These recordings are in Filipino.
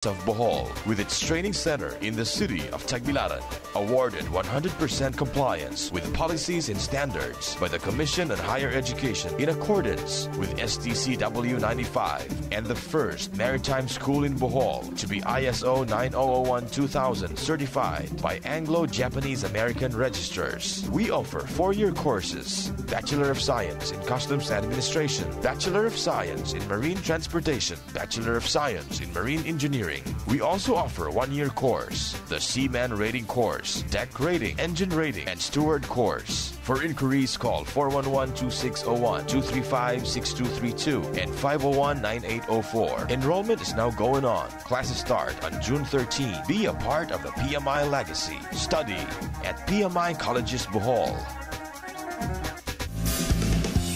of Bohol, with its training center in the city of Tagbilaran, awarded 100% compliance with policies and standards by the Commission on Higher Education in accordance with STCW 95, and the first maritime school in Bohol to be ISO 9001-2000 certified by Anglo-Japanese American Registrars. We offer 4-year courses: Bachelor of Science in Customs Administration, Bachelor of Science in Marine Transportation, Bachelor of Science in Marine Engineering. We also offer 1-year course, the Seaman Rating Course, Deck Rating, Engine Rating, and Steward Course. For inquiries, call 411-2601, 235-6232, and 501-9804. Enrollment is now going on. Classes start on June 13. Be a part of the PMI legacy. Study at PMI Colleges Bohol.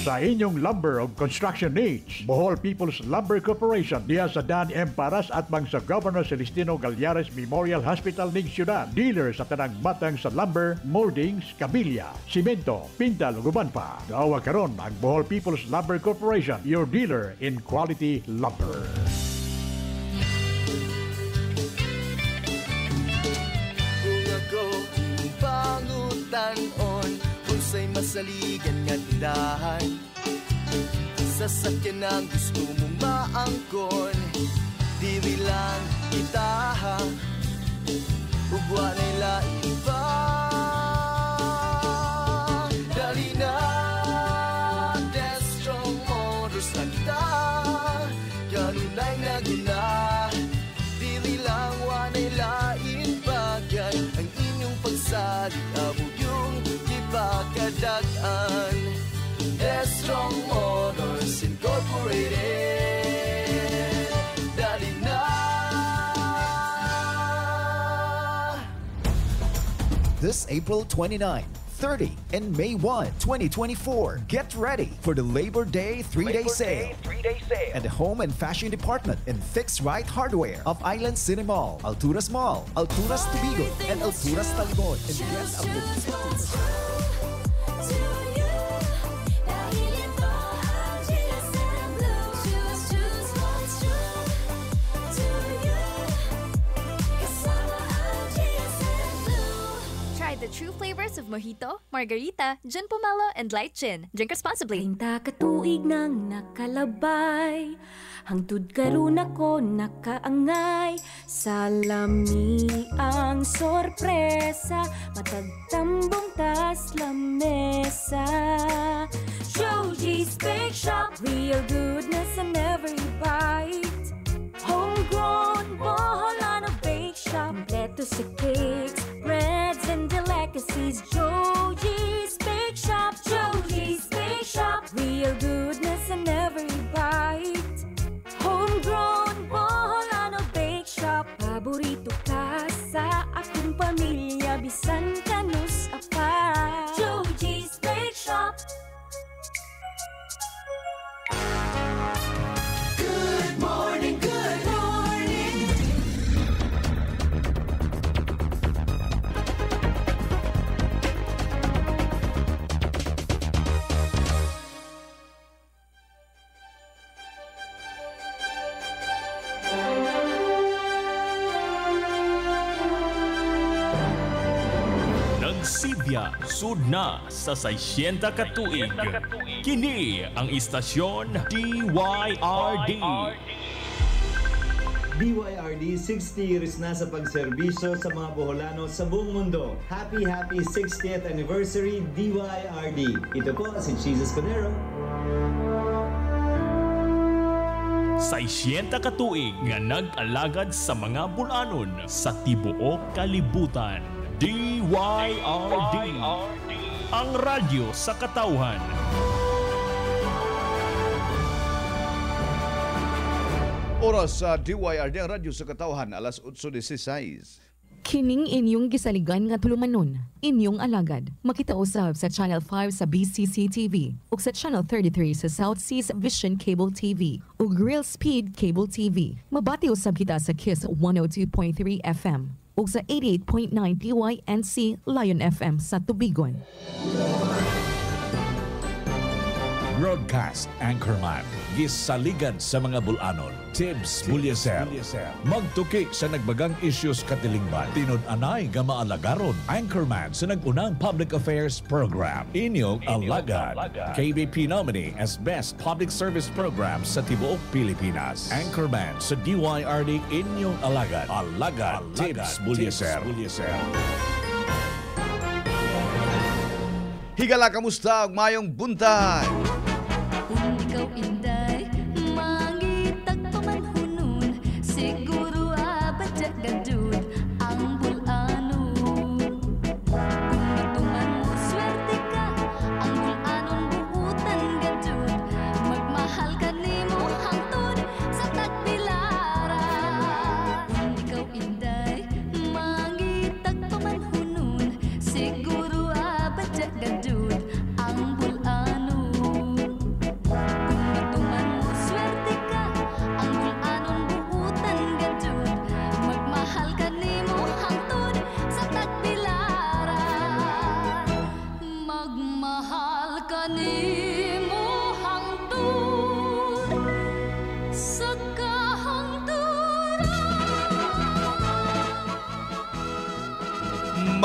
Sa inyong lumber o construction needs, Bohol People's Lumber Corporation diya sa Dan M. Paras at bang sa Governor Celestino Gallares Memorial Hospital ning Ciudad. Dealer sa tanang matang sa lumber, moldings, kabilya, simento, pintal, guban pa. Gaawa karon ang Bohol People's Lumber Corporation, your dealer in quality lumber. Kung ako pangutanon, unsay masaligan nga tindahan, sasakyan ang gusto mong maangkon, dili lang itaha, ugwa na ilain pa. Dali na, Destro Motors na kita, kanunay na guna, dili lang wanay lain bagay, ang inyong pagsalig abog yung ipakadagan. Destro Motors Incorporated, dali na. This April 29, 30, and May 1, 2024. Get ready for the Labor Day 3-day sale at the Home and Fashion Department in Fixed Right Hardware of Island City Mall, Alturas Mall, Alturas Tubigon, and Alturas Talgon. And get up to 50%. The true flavors of Mojito, Margarita, Gin Pomelo, and Light Gin. Drink responsibly. Pinta katuig nang nakalabay, hangtod karon ako nakaangay, sa lami ang sorpresa, matagtambong tas lamesa. Joji's Bake Shop, real goodness in every bite. Homegrown Boholano Bake Shop, kompleto sa cakes, breads, and delicacies. Joji's Bake Shop, Joji's Bake Shop, real goodness in every bite. Homegrown Boholano Bake Shop, paborito ka sa akong pamilya, bisan kanus apa. Joji's Bake Shop. Good morning, good morning. Nagsibya sudna sa 60 katuig. Kini ang istasyon DYRD. DYRD 60 years na sa pagserbisyo sa mga Boholano sa buong mundo. Happy 60th anniversary DYRD. Ito po si Jesus Conero. 60 katuig nga nag-alagad sa mga bulanon sa tibuok kalibutan. DYRD, ang radyo sa katawhan. Oras sa DYRD, ang radyo sa katawhan, alas 8:16. Kining inyong gisaligan nga tulumanon, inyong alagad. Makita usab sa Channel 5 sa BCC TV ug sa Channel 33 sa South Seas Vision Cable TV ug Real Speed Cable TV. Mabati usab kita sa KISS 102.3 FM ug sa 88.9 DYNC Lion FM sa Tubigon. Broadcast Anchorman gisaligan sa mga bulanon. Tibbs Bulyaser. Magtuki sa nagbagang issues katilingban. Tinud anay nga maalagaron. Anchorman sa nagunang public affairs program. Inyong alagad. KBP nominee as Best Public Service Program sa tibuok Pilipinas. Anchorman sa DYRD inyong alagad. Alagad. Tibbs Bulyaser. Higala, kamusta? Mayong buntag. Kung ikaw inday, mangitag pamanhunon, siguro abadya gadud ang bulanon. Kung matuman mo, swerte ka, ang bulanon buutan gadud, magmahal ka nimo hangtod sa tagpilaran. Kung ikaw inday, mangitag pamanhunon, siguro abadya gadud ang bulanon.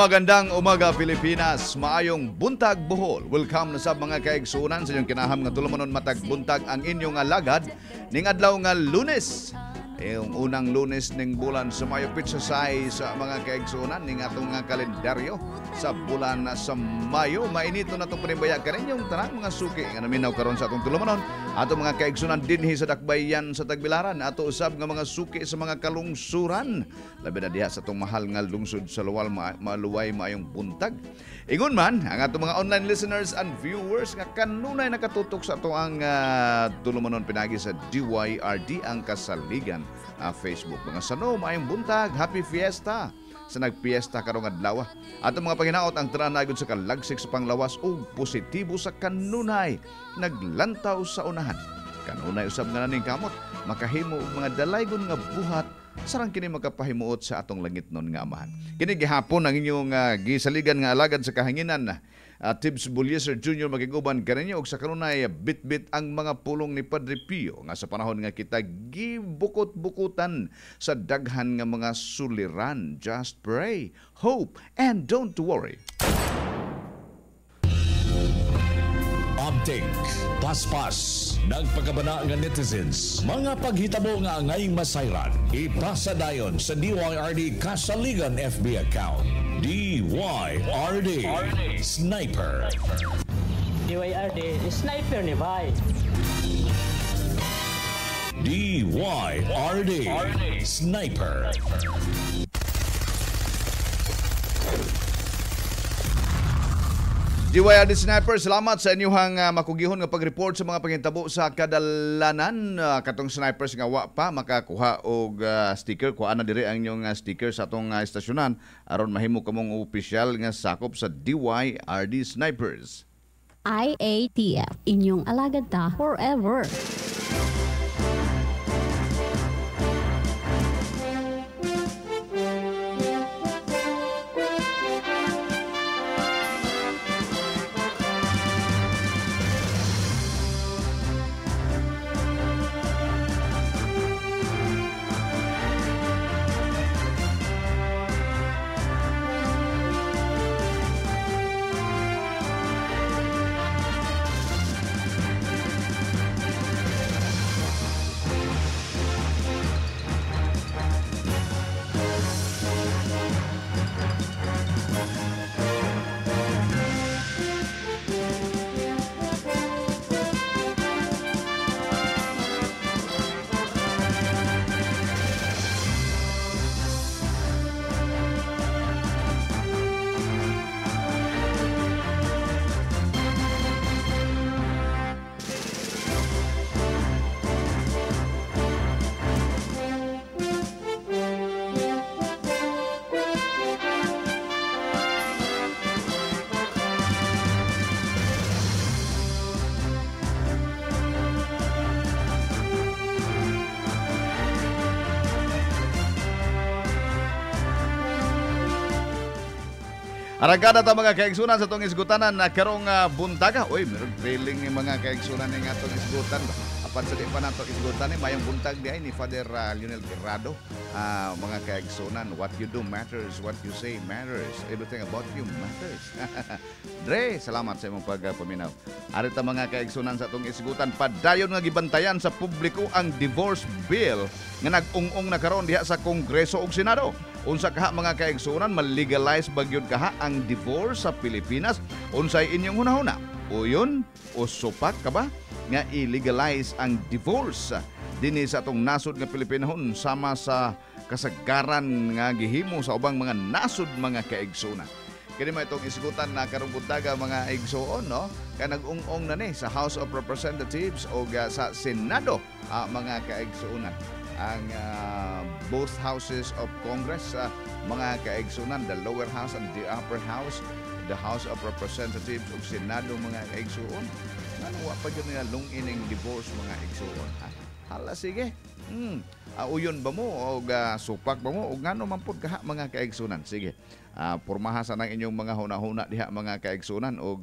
Magandang umaga Pilipinas, maayong buntag Bohol. Welcome na sa mga kaigsunan sa inyong kinaham nga tulumanon matag buntag ang inyong alagad ning adlaw nga Lunes. Yung unang Lunes ning bulan sa Mayo, pitsasay sa mga kaigsunan ning atong nga kalendaryo sa bulan sa Mayo. Mainito na itong panimbayag ka rin yung tanang mga suki nga naminaw karon sa atong tulumanon. Ato mga kaigsunan dinhi sa Dakbayan sa Tagbilaran. Ato usab nga mga suki sa mga kalungsuran. Labi na diha sa itong mahal nga lungsod sa Luwal, maluway maayong buntag. Ingon man, ang atong mga online listeners and viewers nga kanunay nakatutok sa ato ang tulumanon pinagi sa DYRD ang kasaligan Facebook. Mga sano, maayong buntag, happy fiesta sa nagpiesta karong adlaw. Ato mga panginaot ang tranagod sa kalagsik sa panglawas o positibo sa kanunay naglantaw sa unahan. Kanunay usab nga naning kamot makahimo og mga dalaygon nga buhat sarang kini makapahimuot sa atong langit nun nga amahan. Kini gihapon ang inyong gisaligan nga alagad sa kahanginan Tibbs Bulyaser Jr. magiguban kaninyo og sa kanunay bit-bit ang mga pulong ni Padre Pio nga sa panahon nga kita gibukot-bukutan sa daghan nga mga suliran. Just pray, hope, and don't worry. Update, paspas, nagpagabana nga netizens, mga paghitabo nga ngayong masayran, ipasa dayon sa DYRD Kasaligan FB account. DYRD Sniper. DYRD Sniper ni Bay. DYRD Sniper. DYRD Sniper, salamat sa inyong makugihon nga pag-report sa mga panghitabo sa kadalanan. Katong snipers nga wa pa makakuha og sticker, kuha na diri ang inyong sticker sa atong estasyonan aron mahimo kamong opisyal nga sakop sa DYRD Snipers. IATF, inyong alagad ta forever. Aragada ta mga kaigsunan sa itong isgutanan na karong buntaga. Uy, meron feeling yung mga kaigsunan ng atong isgutan. Apan sa di pa nato isgutan mayong buntag di ay ni Father Lionel Guerrado. Mga kaigsunan, what you do matters, what you say matters, everything about you matters. Dre, salamat sa imong pagpaminaw. Arita mga kaigsunan sa atong isgutan, padayon nga gibantayan sa publiko ang divorce bill nga nag-ung-ung na karon diha sa Kongreso ug Senado. Unsa kaha mga kaigsunan, malegalize bagyod kaha ang divorce sa Pilipinas? Unsay inyong hunahuna? Uyon o supak ka ba nga i-legalize ang divorce dinhi sa atong nasod nga Pilipinahon sama sa kasagaran nga gihimo sa ubang mga nasod mga kaigsunan? Kini may itong isgutan na karong buntaga mga igsoon, no? Kaya nag-ung-ong na ni sa House of Representatives o sa Senado mga kaigsunan. Ang both houses of Congress, mga kaigsunan, the lower house and the upper house, the House of Representatives o Senado mga kaigsuon. Ano pa dyan nila lungining divorce mga igsuon? Hala, sige. Uyon ba mo o supak ba mo o ngano man po kaha mga kaigsunan? Sige. Pormahasan ang inyong mga huna-huna diha mga kaigsunan o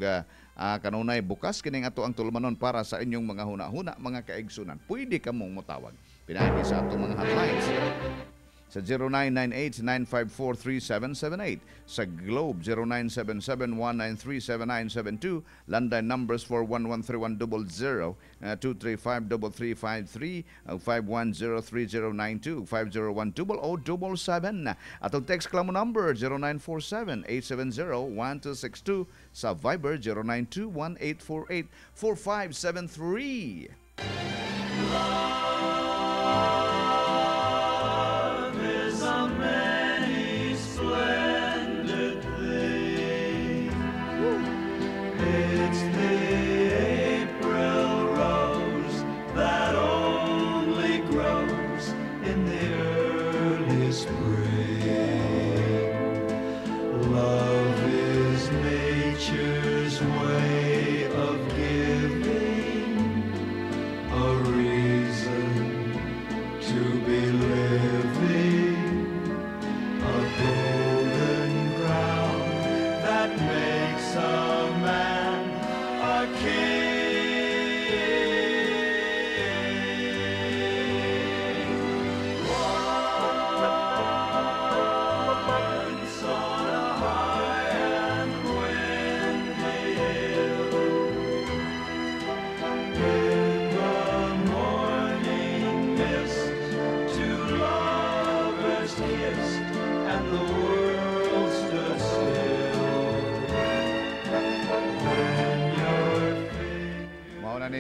kanunay bukas kining ato ang tulumanon para sa inyong mga huna-huna mga kaigsunan. Pwede ka mong mutawag. Pinaagi sa ato mga hotlines sa 0998-954-3778, sa Globe 0977-193-7972, landline numbers for 113100, 235-3353, 5103092, 501-0077. Atong text klamo number 0947-870-1262, sa Viber 0921-848-4573.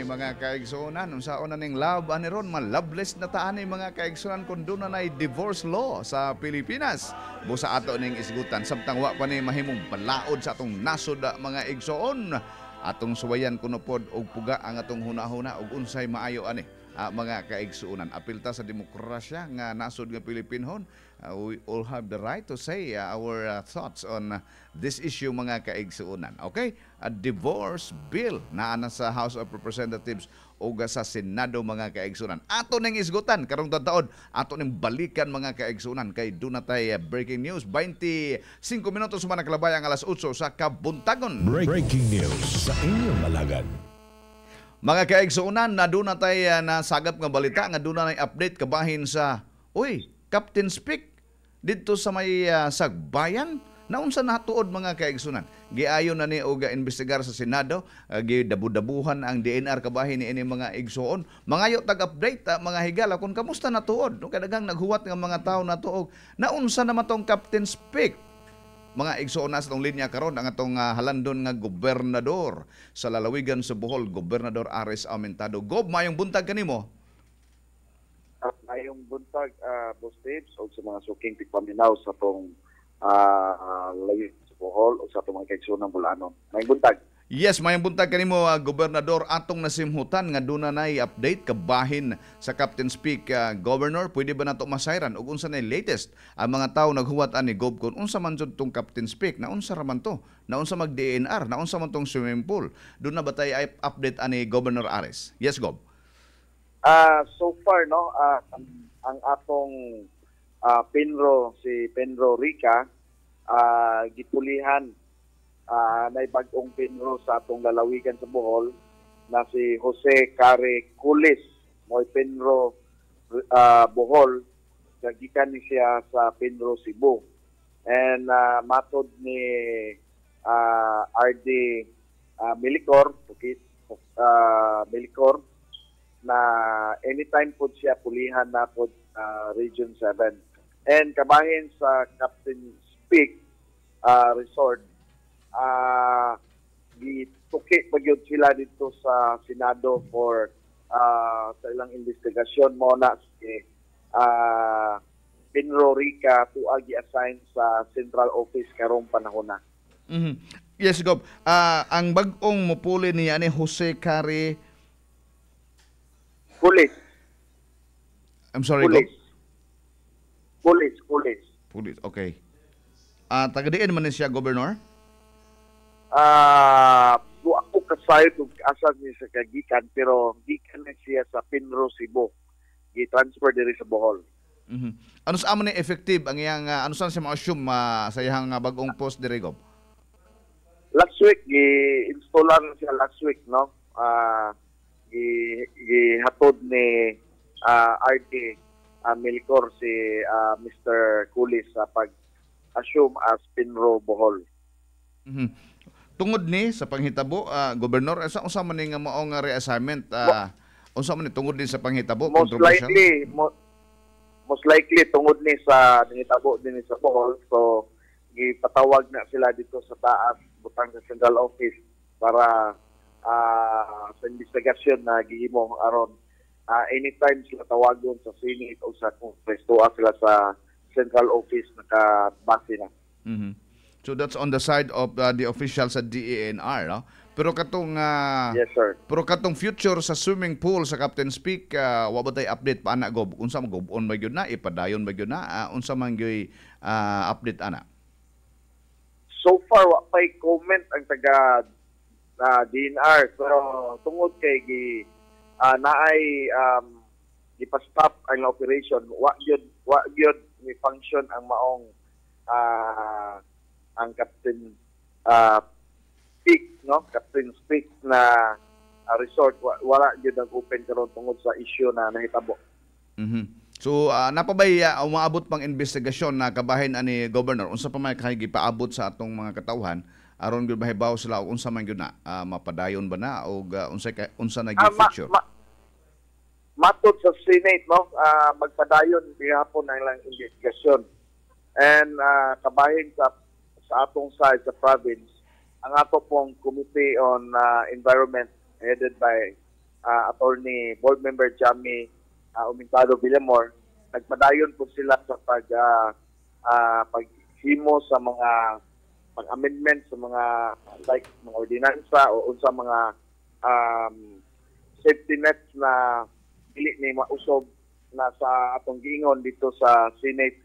Mga kaigsunan, unsaon na ning love ani ron, loveless na taan ni mga kaigsunan kun doon na divorce law sa Pilipinas. Busa ato ning isgutan samtang wa pa ni mahimong balaod sa atong nasod mga igsoon. Atong suwayan kuno pod og puga ang atong hunahuna og unsay maayo ani mga kaigsuunan. Apil ta sa demokrasya nga nasod nga Pilipinhon. We all have the right to say our thoughts on this issue mga kaigsuunan. Okay? A divorce bill na sa House of Representatives o sa Senado mga kaigsuunan. Ato ning isgutan karong taon, ato ning balikan mga kaigsuunan kay dunay breaking news 25 minutos man nakalabay ang alas 8 sa kabuntagon. Breaking news sa inyong alagad. Mga kaigsuunan, na dunay nasagap nga balita nga dunay update kabahin sa Captain Speak dito sa may Sagbayan. Naunsa natuod mga kaigsunan. Giayon na ni og investigar sa Senado, gidabu-dabuhan ang DNR kabahin ni ini mga igsuon. Mangayo tag-update mga higala kung kamusta natuod. Kadagang naghuwat nga mga tawo natuog. Naunsa naman tong Captain Speak. Mga igsuon na sa itong linya karon ang atong halandon nga gobernador sa lalawigan sa Bohol, Gobernador Ares Aumentado. Gob, mayong buntag kanimo. Mayong buntag, Boss Tips, o sa mga suking tigpaminaw sa itong layo sa Bohol o sa itong mga kaigsunan Bulanon. Mayong buntag. Yes, mayong buntag kanimo Gobernador, atong nasimhutan nga dunay update kabahin sa Captain Speak Governor. Pwede ba nato masayran ug unsa nay latest ang mga tawo naghuwat ani Gob kun unsa man jud tong Captain Speak, na unsa ra man to, na unsa mag DNR, na unsa man tong swimming pool. Duna ba tay update ani Governor Ares? Yes, Gob. So far no, ang atong si Penro Rica gipulihan na bagong Penro sa atong lalawigan sa Bohol na si Jose Care Culis mo'y Penro Bohol, gikan ni siya sa Penro Cebu. And matod ni RD Milicor, Milicor, na anytime po siya pulihan na po Region 7. And kabahin sa Captain Peak Resort, gituki pa yun sila dito sa Senado for sa ilang investigasyon mo na si Penro Rica tuagi assign sa Central Office karong panahon na. Yes, Gob. Ang bag-ong mupuli niya ni Jose Cari Pulis. I'm sorry, Pulis. Gob. Pulis. Okay. Taga-diin man siya, Governor? Ako kasayo kung asa niya sa kagikan, pero gikan na siya sa Penro Cebu. Gi-transfer diri sa Bohol. Ano sa amo ni effective ang iyang ano saan siya ma-assume sa iyang bagong post diri, Gob? Last week gi-installan siya last week, no? Gihatod ni RD Milicor si Mr. Kulis sa pag-assume as Penro Bohol. Tungod ni sa panghitabo, Gobernador, unsa man ni nga maong reassignment? Unsa man ni tungod din sa panghitabo? Most likely tungod ni sa nangitabo din sa Bohol, so gipatawag na sila dito sa taas butang sa Central Office para sa investigasyon na gihimo aron anytime sila tawagon sa Senate o sa Congress, tuwa sila sa Central Office nakabase na. So that's on the side of the officials sa DENR, no? Pero katong yes, sir. Pero katong future sa swimming pool sa Captain Speak, wa ba tay update pa ana, Gob? Unsa man gob on ba gyud na, ipadayon ba gyud na, unsa man gyud update ana? So far wa pay comment ang taga DNR, pero tungod kay naay ipastop ang operation, wa gyud ni function ang maong ang Captain Peak, no? Captain Peak na resort, wala gyud ang open karon tungod sa issue na nahitabo. So napabay umaabot pang investigasyon na kabahin ani Governor, unsa pa may gipaabot sa atong mga katawhan aron gyud mahibaw sila og unsa man gyud na mapadayon ba na o unsa na gyud future? Matod sa Senate, no? Magpadayon gihapon ang ilang investigasyon. And kabahin sa atong side sa province, ang ato pong Committee on Environment headed by Attorney Board Member Jamie Umintado Villamor, nagpadayon po sila sa paghimo sa mga pag-amendment sa mga like mga ordinansa o unsa mga safety nets na dili ni mausog na sa atong giingon dito sa Senate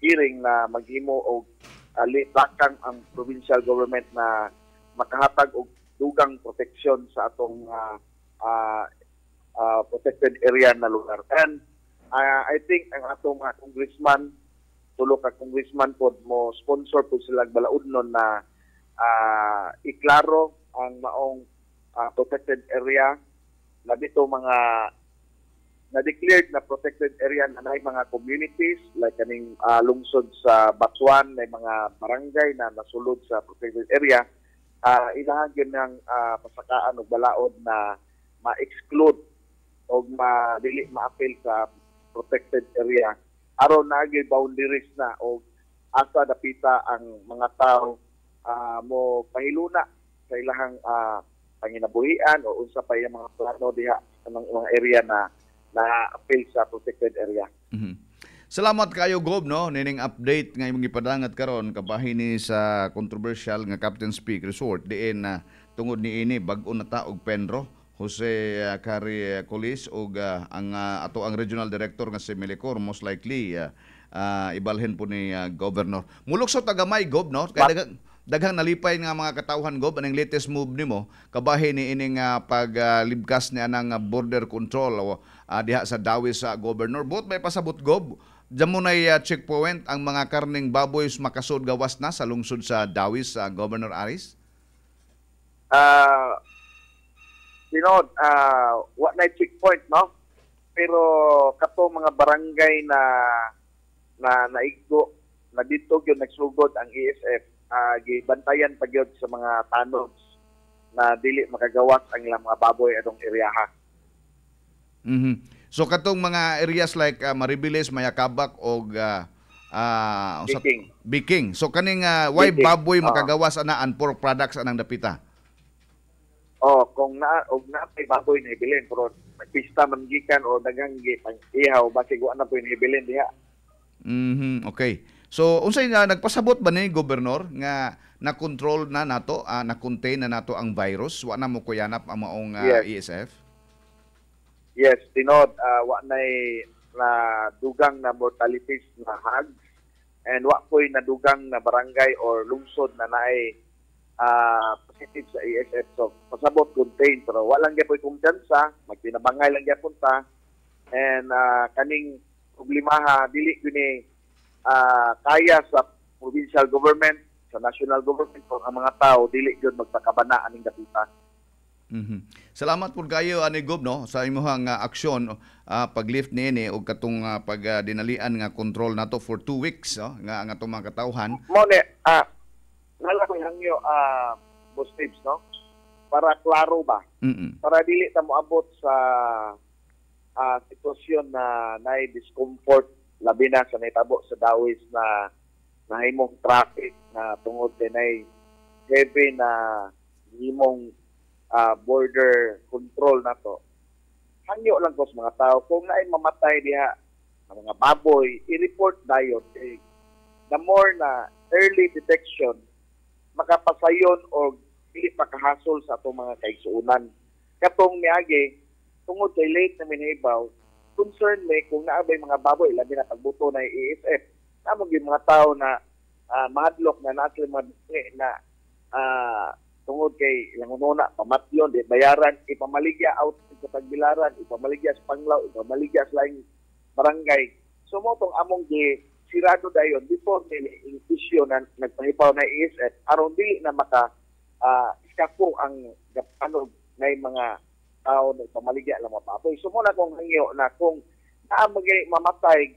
hearing na maghimo og litakang ang provincial government na makahatag og dugang proteksyon sa atong protected area na lugar. And I think ang atong mga congressman, tulo ka congressman po mo sponsor po sila balaudnon na iklaro ang maong protected area, labi to mga na-declared na protected area na may mga communities like kaning lungsod sa Batuan, may mga barangay na nasulod sa protected area. Ilahan yun ng pasakaan o balaod na ma-exclude o dili ma-appeal sa protected area. Aron na boundaries na o asa dapita ang mga tao mo pahiluna sa ilahang panginabuhian o unsa pa yung mga plano diha sa mga area na appeal sa protected area. Salamat kayo, Gob, no? Nining update nga imong gipadangat karon kabahin ni sa controversial nga Captain Speak Resort diin na tungod ni ini bag-o na ta og Penro Jose Cari Colis og ang regional director nga si Milicor most likely ibalhin po ni Governor. Mulok sa tagamay, Gob, no? Kaya daghang nalipay nga mga katawhan, Gob, anong latest move nimo kabahin ni ining paglibkas ni anang border control diha sa Dawis sa Governor. Both may pasabot, Gob. Diyan mo na checkpoint ang mga karning baboy makasud gawas na sa lungsod sa Dawis sa Governor Aris? What na checkpoint, no? pero kato mga barangay na naiggo na dito gyud nagsugod ang ESF, gibantayan pa gyud sa mga tanods na dili makagawas ang ilang mga baboy atong eryaha. So katong mga areas like Maribiles, Mayakabak o Biking. So kaning why baboy makagawas anaan pork products anang dapita? Kung naapay baboy na ibilin, pero pista man gikan o dagang ihaw, basig wa na po ibilin diha. Okay. So unsay nagpasabot ba ni gobernador nga na-control na nato, na-contain na nato ang virus, wa na mo kuyanap ang maong ESF? Yes, tinod, wa na dugang na mortalities na hogs, and wa po'y nadugang na barangay or lungsod na naay positive sa ESF. So, pasabot contain, pero walang gyapon kumpiyansa, magpinabangay lang gyapon ta, and kaning problemaha, dili gini kaya sa provincial government, sa national government, kung ang mga tao, dili yun magpakabana aning dapita. Salamat po kayo ani Gob no sa imong aksyon pag-lift niini og katong pagdinalian nga control nato for 2 weeks nga ang atong mga katawhan. Mo ne nala ko hangyo boss tips no para klaro ba. Para dili ta moabot sa sitwasyon na naay discomfort labi na sa nahitabo sa dawis na nahimong traffic na tungod kay heavy na himong border control na to. Hangyo lang ko sa mga tao, kung naay mamatay diha ng mga baboy, i-report dayon. The more na early detection, makapasayon o dili makahasol sa atong mga kaigsuunan. Katong miagi, tungod kay late na minahibaw, concern me kung naabay mga baboy, labi na pagbuto na ESF. Namang yung mga tao na mahadlok na nasa mga na tungod kay ilang ununa, pamatyon, di bayaran, ipamaligya out sa Tagbilaran, ipamaligya sa Panglao, ipamaligya sa laing barangay. So mo tong among sirado dayon before nila intisyo na nagpahipaw na ESF, aron dili na maka iskapo ang gapanog na mga tao na ipamaligya lang mga baboy. So mo na kong hangyo na kung naamagay mamatay,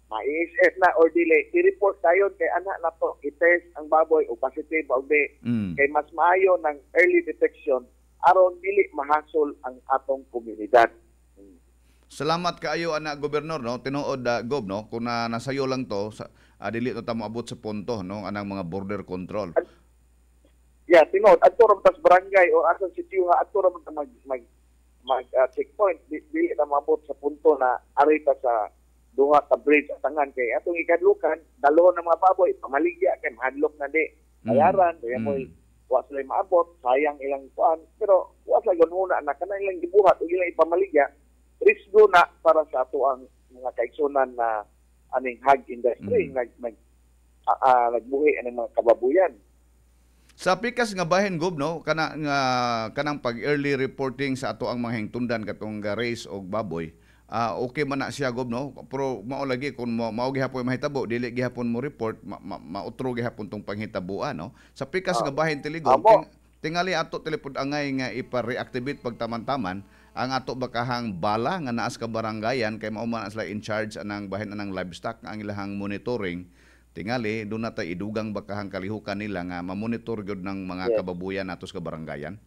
ma-ESF na or dili, i-report tayo kay anak na to, i-test ang baboy o positive o di. Kay mas maayo ng early detection aron dili mahasol ang atong komunidad. Salamat kaayo ana gobernador no, tinuod Gob no, kung nasayo lang to dili to ta moabot sa punto no anang mga border control. Tinuod adto ra tas barangay o asan sitio ha adto ra mag checkpoint dili na maabot sa punto na arita sa duha ka bridge at tangan kay atong ikadlukan dalo na mga baboy pamaligya kay mahadlok na di bayaran kaya mo wa sila maabot sayang ilang kuan pero wa sila gununa na kanang ilang gibuhat ug ilang ipamaligya risgo na para sa ato ang mga kaigsunan na aning hog industry nagbuhi aning mga kababuyan. Sa pikas nga bahin Gob no kanang pag early reporting sa ato ang mga hingtundan katong race og baboy. Okay man na siya Gob no, pero mao lagi kung mao gihapon mahitabo dili gihapon mo report mautro gihapon tong panghitabuan no. Sa pikas nga bahin Tiligog tingali ato telepod angay nga ipa-reactivate pagtaman-taman ang ato bakahang bala nga naas ka barangayan kay mao man sila in charge anang bahin anang livestock ang ilahang monitoring. Tingali doon na tayo idugang bakahang kalihukan nila nga mamonitor gyud ng mga kababuyan natos ka barangayan.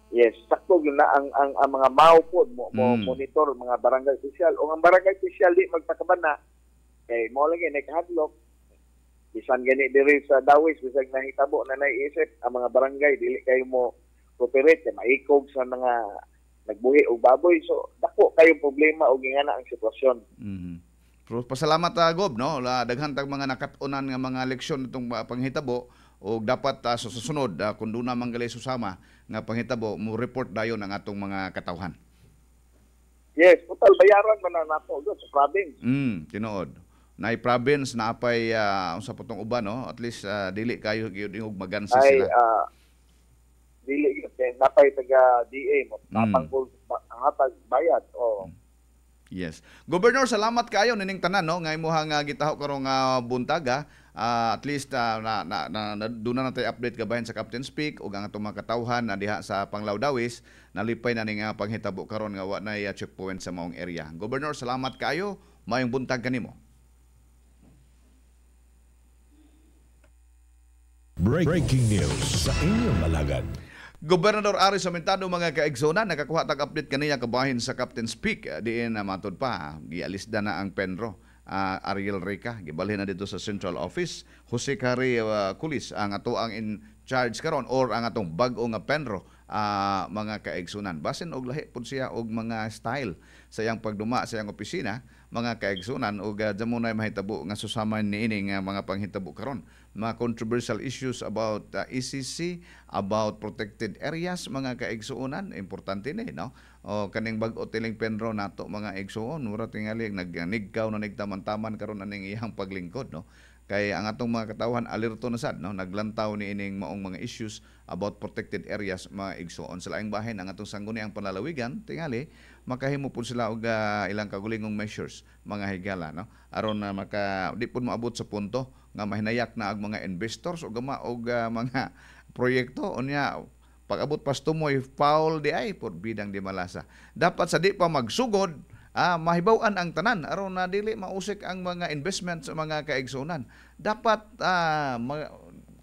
Yes, sakto yun na ang mga MAO po monitor mga barangay official o ang barangay official di magpakabana kay mo lang nakahadlok bisan gani diri sa dawis bisan nahitabo na naiisip ang mga barangay dili kayo mo cooperate kay maikog sa mga nagbuhi og baboy so dako kayong problema og ingana ang sitwasyon. Pero pasalamat Gob no, daghan tag mga nakatunan nga mga leksyon itong panghitabo o dapat sa susunod kung doon naman gali susama nga panghitabo mo report dayon ang atong mga katawhan. Yes, total bayaran man na nato sa province. Tinuod. Naay province na apay unsa putong uban no, at least dili kayo gyud og magansi sila. Dili napay taga DA mo tatanggol ang hatag bayad o Yes. Governor, salamat kayo nining tanan no nga imong gitaho karong buntaga. At least doon na natin update gabahin sa Captain Speak ug ang atong mga katawhan na diha sa Panglao Dawis nalipay na ning panghitabo karon nga wa nay checkpoint sa maong area. Governor, salamat kayo. Mayong buntag kanimo. Breaking news sa inyong alagad. Gobernador Aris Samentado mga kaigsonan nakakuha tag update kaniya kabahin sa Captain Speak diin matod pa gialisda na ang Penro. Ariel Rica gibalhin na dito sa Central Office. Jose Carey Kulis ang ato ang in charge karon or ang atong bag-o nga Penro mga kaigsunan. Basin og lahi pud siya og mga style sa iyang pagduma sa iyang opisina mga kaigsunan ug jamunay mahitabo nga susama niini nga mga panghitabo karon. Mga controversial issues about ECC, about protected areas mga kaigsuonan, importante ni no. O kaning bag-o tiling Penro nato mga igsuon, mura tingali nagnigkaw na nigtaman-taman karon aning iyang paglingkod no. Kay ang atong mga katawhan alerto na sad no, naglantaw ni ining maong mga issues about protected areas mga igsuon. Sa laing bahin ang atong sangguniang panlalawigan tingali makahimo pud sila og ilang kagulingong measures mga higala no. Aron na di pud maabot sa punto nga mahinayak na ang mga investors o gama og mga proyekto unya pag-abot pas tumoy foul di ay por bidang di malasa. Dapat sa di pa magsugod mahibaw-an ang tanan aron na dili mausik ang mga investments sa mga kaigsunan. Dapat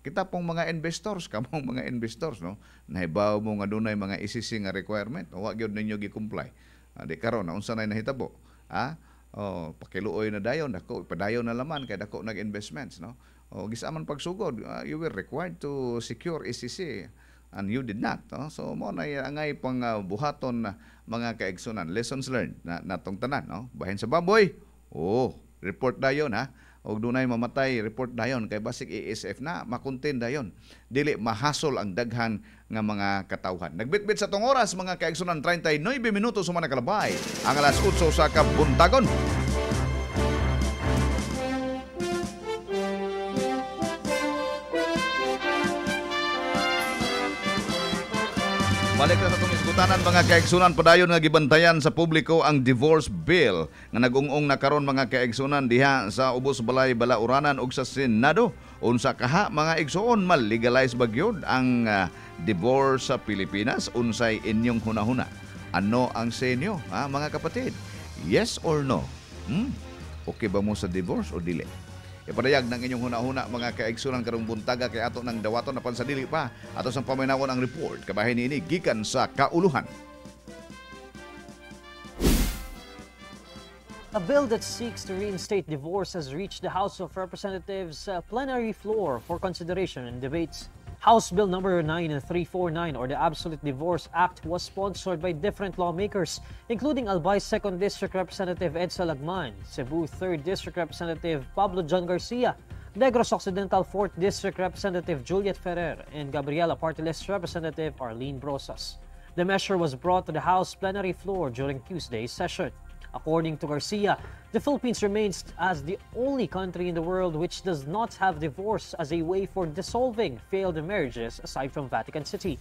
kita pong mga investors, kamong mga investors no, nahibaw mo nga dunay mga ECC nga requirement, wa gyud ninyo gi-comply. Di karon unsa nay nahitabo? Pakiluoy na dayon dako ipadayon na laman kay dako nag-investments no. Gisaman pagsugod, you were required to secure ECC and you did not. So mo na angay pang buhaton mga kaigsunan. Lessons learned natong tanan no. Bahin sa baboy. Report dayon ha. Og dunay mamatay, report dayon kay basic ASF na makontain dayon. Dili mahasol ang daghan nga mga katawhan. Nagbitbit sa tong oras mga kaigsunan 39 minutos sumana kalabay. Ang alas 8 sa kabuntagon. Balik na sa itong isgutanan mga kaigsunan padayon nga gibantayan sa publiko ang divorce bill nga nag-ung-ung na karon mga kaigsunan diha sa Ubos Balay Balauranan ug sa Senado. Unsa kaha mga igsuon mal-legalize ba gyud ang divorce sa Pilipinas? Unsay inyong hunahuna? Ano ang sa inyo mga kapatid? Yes or no? Okay ba mo sa divorce o dili? Ipadayag ng inyong huna-huna mga kaigsunan karong buntaga kay ato ng dawaton na pansadili pa ato sang paminawon ang report kabahin ini gikan sa kauluhan. A bill that seeks to reinstate divorce has reached the House of Representatives plenary floor for consideration and debates. House Bill number 9349 or the Absolute Divorce Act was sponsored by different lawmakers, including Albay's 2nd District Representative Edsa Lagman, Cebu 3rd District Representative Pablo John Garcia, Negros Occidental 4th District Representative Juliet Ferrer, and Gabriela Party List Representative Arlene Brosas. The measure was brought to the House plenary floor during Tuesday's session. According to Garcia, the Philippines remains as the only country in the world which does not have divorce as a way for dissolving failed marriages aside from Vatican City.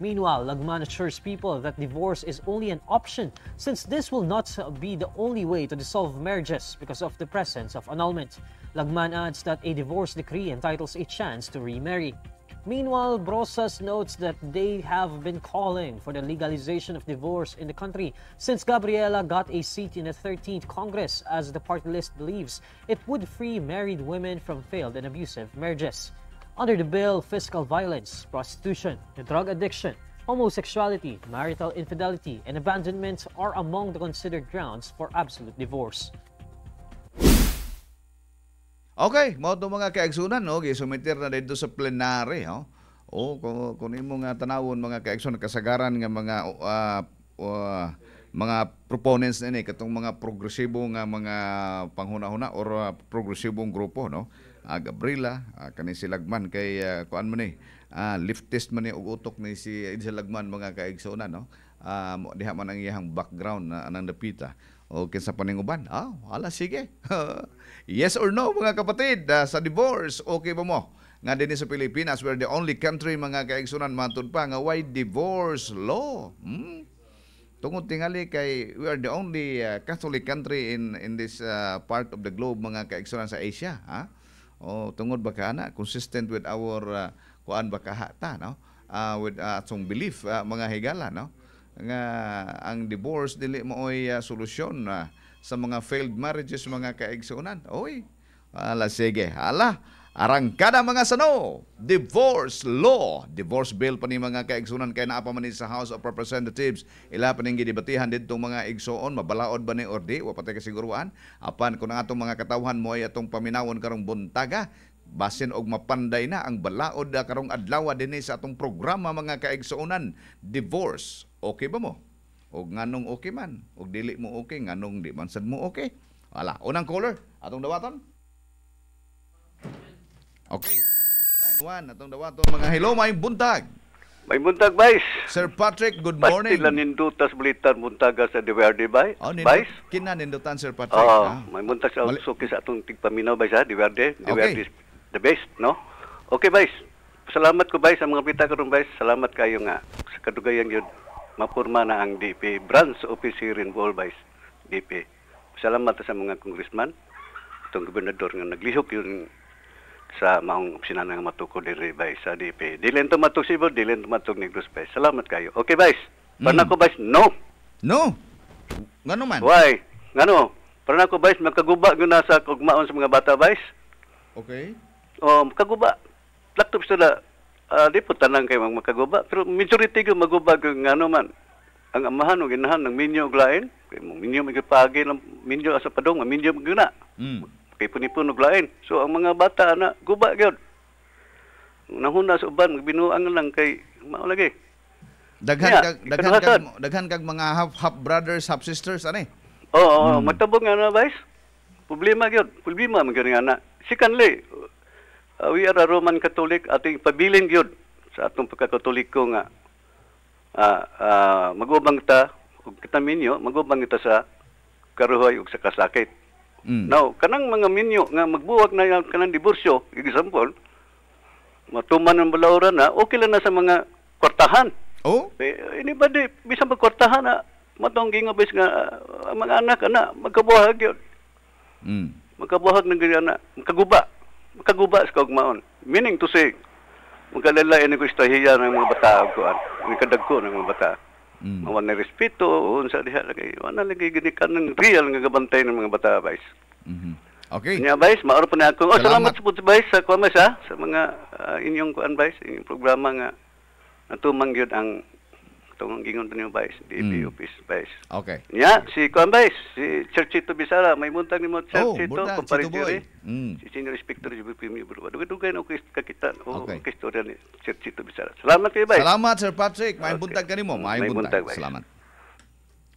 Meanwhile, Lagman assures people that divorce is only an option since this will not be the only way to dissolve marriages because of the presence of annulment. Lagman adds that a divorce decree entitles a chance to remarry. Meanwhile, Brosas notes that they have been calling for the legalization of divorce in the country since Gabriela got a seat in the 13th Congress, as the party list believes it would free married women from failed and abusive marriages. Under the bill, physical violence, prostitution, drug addiction, homosexuality, marital infidelity, and abandonment are among the considered grounds for absolute divorce. Okay, mo to mga kaigsunan no, gisumiter na dito sa plenary, no. Kung imo nga tanawon mga kaigsunan kasagaran nga mga proponents ni katong mga progresibo nga mga panghuna-huna or progresibong grupo no. Gabriela, kani si Lagman kay kuan man ni leftist man ni og utok ni si Lagman mga kaigsunan no. Diha man ang iyang background na anang dapita. O kinsa paninguban? Hala sige. Yes or no mga kapatid sa divorce, okay ba mo? Nga din sa Pilipinas, we're the only country mga kaigsunan matud pa nga why divorce law. tungod tingali kay we are the only Catholic country in this part of the globe mga kaigsunan sa Asia, ha? O tungod ba ka na consistent with our kuan ba kahata, no? With atong belief mga higala, no? Nga ang divorce dili mooy solusyon sa mga failed marriages mga kaigsunan. Oy, sige, arangkada mga sano, divorce law, divorce bill pa ni mga kaigsunan kay naa pa man sa House of Representatives. Ila pa ning gidebatihan didtong mga igsoon, mabalaod ba ni or di, wa patay kasiguruan. Apan kun ang atong mga katawhan mo ay atong paminawon karong buntaga, basin og mapanday na ang balaod karong adlaw dinhi sa atong programa mga kaigsuonan. Divorce, okay ba mo? O nganong okay man? O dili mo okay, nganong di man sad mo okay? Wala, unang caller, atong dawaton. Okay. Line 1, atong dawaton mga hello, may buntag. May buntag, Vice. Sir Patrick, good morning. Pastilan nindutas bulitan buntaga sa Diverde, Vice. Kinanindutan, Sir Patrick. May buntag sa suki sa atong tigpaminaw, Vice, ha? Diverde. Diverde is the best, no? Okay, Vice. Salamat ko, Vice, sa mga pita karong, Vice. Salamat kayo nga sa kadugayan yun. Mapurma na ang DP. Branch Office here in Bohol, Vice. DP. Salamat sa mga congressman. Itong gobernador nga naglihok yun sa maong opsinan nga matuko diri Vice sa DP. Dilen to matuk Cebu, dilen to matuk Negros, Vice. Salamat kayo. Okay, Vice. Para ko, Vice, no. No. Ngano man? Why? Ngano? Para ko, Vice, magkaguba gyud na sa kugmaon sa mga bata, Vice. Okay. Magkaguba. Laptop sila. Di po tanang kayo magkaguba. Pero majority ko maguba gyud ngano man. Ang amahan o ginahan ng minyo og lain. Kay minyo magpagi ng minyo asa padong, minyo maguna. Kay punipun og lain. So ang mga bata na guba gyud. Nahuna sa uban magbinuang lang kay mao lagi. Daghan kag mga half brothers, half sisters ani. Oo, matabog nga na, Vice. Problema gyud. Problema man gyud nga. Secondly, we are a Roman Catholic, ating pabilin gyud sa atong pagkakatoliko nga magubang ta og kita minyo, magubang kita sa karuhoy ug sa kasakit. Now, kanang mga minyo nga magbuwag na kanang diborsyo, example, matuman ang balawran na, okay lang na sa mga kwartahan. Oh? Anybody, bisan pag kwartahan na, matong gingabis nga mga anak na magkabuhag yun. Magkabuhag ng ganyan na, magkaguba sa kaugmaon. Meaning to say, magkalalain ko istahiya ng mga bata ko, nagkadagko ng mga bata. Mawan na respeto, unsa diha lagi, wala lagi ginikan ng real nga gabantay ng mga bata, Vice. Okay. Nya, Vice, maoro pa na ako. Salamat sa puti, Vice, sa kuwamas, sa mga inyong kuan, Vice, inyong programa nga natumang yun ang itong gingon pa niyo, Vice, DP Office, Vice. Okay. Nya, si kuan, Vice, si Churchito Bisara, may buntag ni mo, Churchito, comparisuri. Si Senior Inspector JBP Mibro. Dugay na ako kakitan o kistorya ni Churchito Bisara. Salamat kayo, Vice. Salamat, Sir Patrick. May buntag ka ni mo. May buntag. Salamat.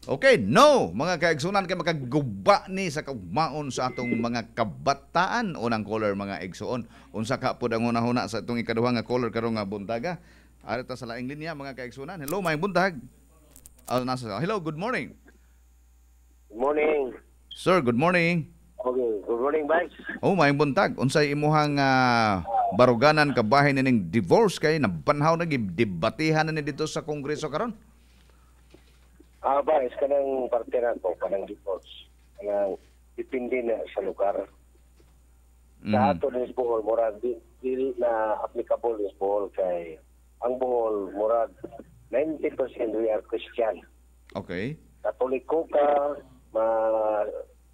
Okay, no, mga kaigsunan kay makaguba ni sa kaugmaon sa atong mga kabataan. Unang caller, mga igsuon. Unsa ka po ang una-una sa itong ikaduha nga caller karong nga buntaga. Arita sa laing linya, mga kaigsunan. Hello, may buntag. Hello, good morning. Good morning. Sir, good morning. Okay, good morning, Vice. Oh, may buntag. Unsay imuhang baruganan kabahin ning divorce kay nabanhaw na gidebatihan na ni dito sa Kongreso karon? Vice, kanang parte na ko, kanang divorce. Kanang dipindi na sa lugar. Sa ato ni Bohol, murag dili na applicable ni Bohol kay ang Bohol, murag 90% we are Christian. Okay. Katoliko ka,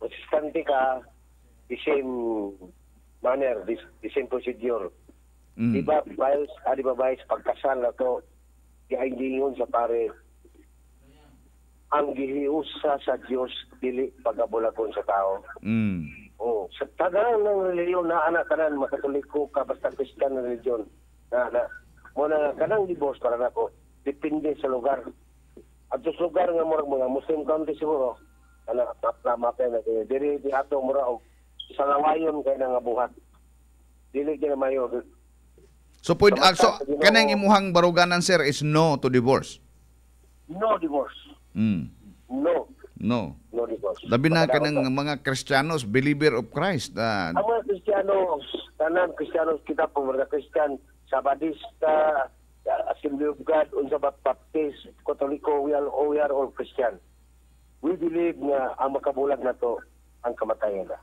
Protestante ka, the same manner, the same procedure. Di ba, Vice, pagkasal na to, giingon sa pare, ang gihiusa sa Dios dili pagabulakon sa tao. Sa tagaan ng reliyon na anak kanan, makatoliko ka, basta Christian na reliyon, muna kanang divorce para nako, depende sa lugar. At sa lugar nga mga Muslim country siguro, mapay na kayo. Dili di ato mura og sa lawayon kay nga buhat. Dili gina mayo. So kanang imuhang baruganan, sir, is no to divorce. No divorce. No divorce. Labi na kanang mga Kristiyanos, believer of Christ. Ang mga Kristiyanos, tanan Kristiyanos kita po mga Kristiyan, Sabadista, Assembly of God, unsa ba Baptist, Katoliko, we are all Christian. We believe nga ang makabulag na to ang kamatayan na.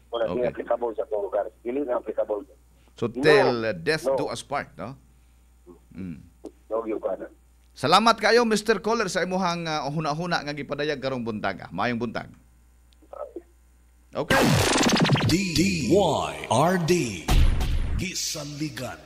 Wala Okay. applicable sa itong lugar. Dili na applicable. So till death do us part, no? No, yung kana. Salamat kayo Mr. Caller sa imuhang huna-huna nga gipadayag karong buntag. Mayong buntag. Okay. DYRD Gisaligan.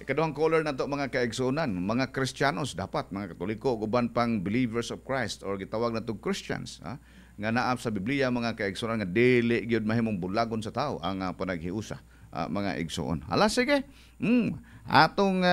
Ikaduhang caller na to mga kaigsunan, mga Kristiyanos dapat, mga Katoliko, uban pang believers of Christ or gitawag na to Christians, ha? Nga naap sa Biblia mga kaigsunan nga dili gyud mahimong bulagon sa tao ang panaghiusa, mga igsuon. Hala sige. Atong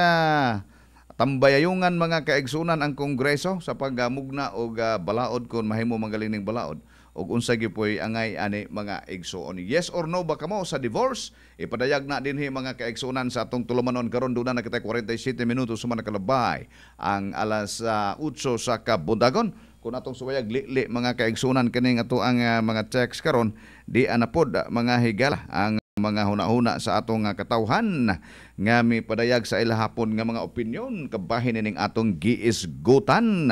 tambayayungan mga kaigsunan ang Kongreso sa pagmugna og balaod kon mahimo magaling ning balaod. Og unsa gipoy angay ani mga igsuon. Yes or no ba kamo sa divorce? Ipadayag na dinhi mga kaigsuonan sa atong tulumanon karon duna na kita 47 minutos suma nakalabay ang alas 8 sa kabuntagon. Kung atong subayag li mga kaigsuonan kining ato ang mga text karon di anapod mga higala ang mga huna-huna sa atong katawhan nga mi padayag sa ilahapon nga mga opinyon kabahin ning atong giisgutan.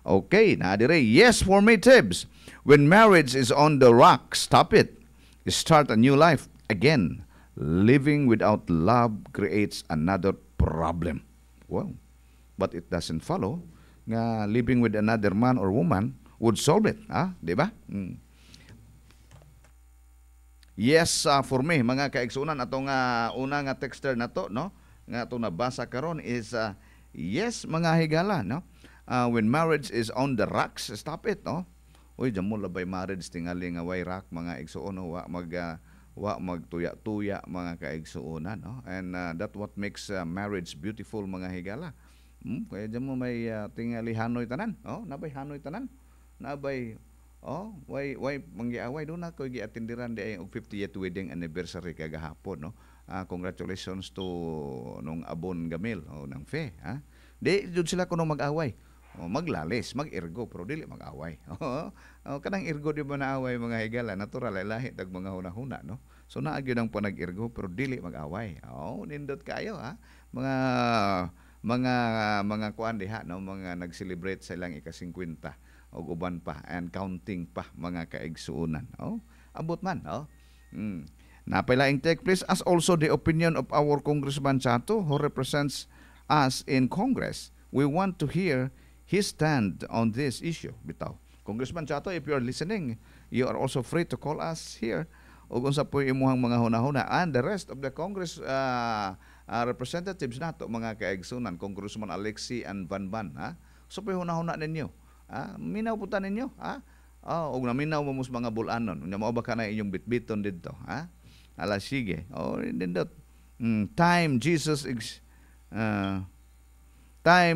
Okay, na dire. Yes for me, Tibbs. When marriage is on the rock, stop it. Start a new life again. Living without love creates another problem. Well, but it doesn't follow nga living with another man or woman would solve it, di ba? Yes, for me, mga kaigsunan, atong una nga texter na to, no? Nga atong nabasa karon is yes, mga higala, no? When marriage is on the rocks, stop it, no? Uy, diyan mo labay marriage tingali nga way rock mga igsuon, wa magtuya-tuya mga kaigsuonan, no? And that what makes marriage beautiful mga higala. Kaya diyan mo may tingali hanoy tanan, nabay hanoy tanan. Nabay way manggiaway do na ko giatindiran di ay 50th wedding anniversary kagahapon, no? Congratulations to nung Abon Gamil ng Fe, ha? Di jud sila kuno mag-away. Maglalis, mag-ergo, pero dili mag-away. Kanang ergo di ba na-away mga higala, natural ay lahi tag mga huna-huna, no? So naagyo ang panag-ergo, pero dili mag-away. Nindot kayo, ha? Mga kuan diha, no? Mga nag-celebrate sa ilang ika-50 o uban pa and counting pa mga kaigsuunan. Abot man, Napailaing take place as also the opinion of our Congressman Chato who represents us in Congress. We want to hear his stand on this issue. Bitaw. Congressman Chato, if you are listening, you are also free to call us here. O kung sa po imuhang mga huna-huna and the rest of the Congress representatives nato, mga kaigsunan, Congressman Alexi and Van, ha? So po huna-huna ninyo. Minaw putan ninyo, ha? Og naminaw mo mus mga bulanon. Unya mao ba ka na inyong bitbiton didto, ha? Ala sige. Nindot. Time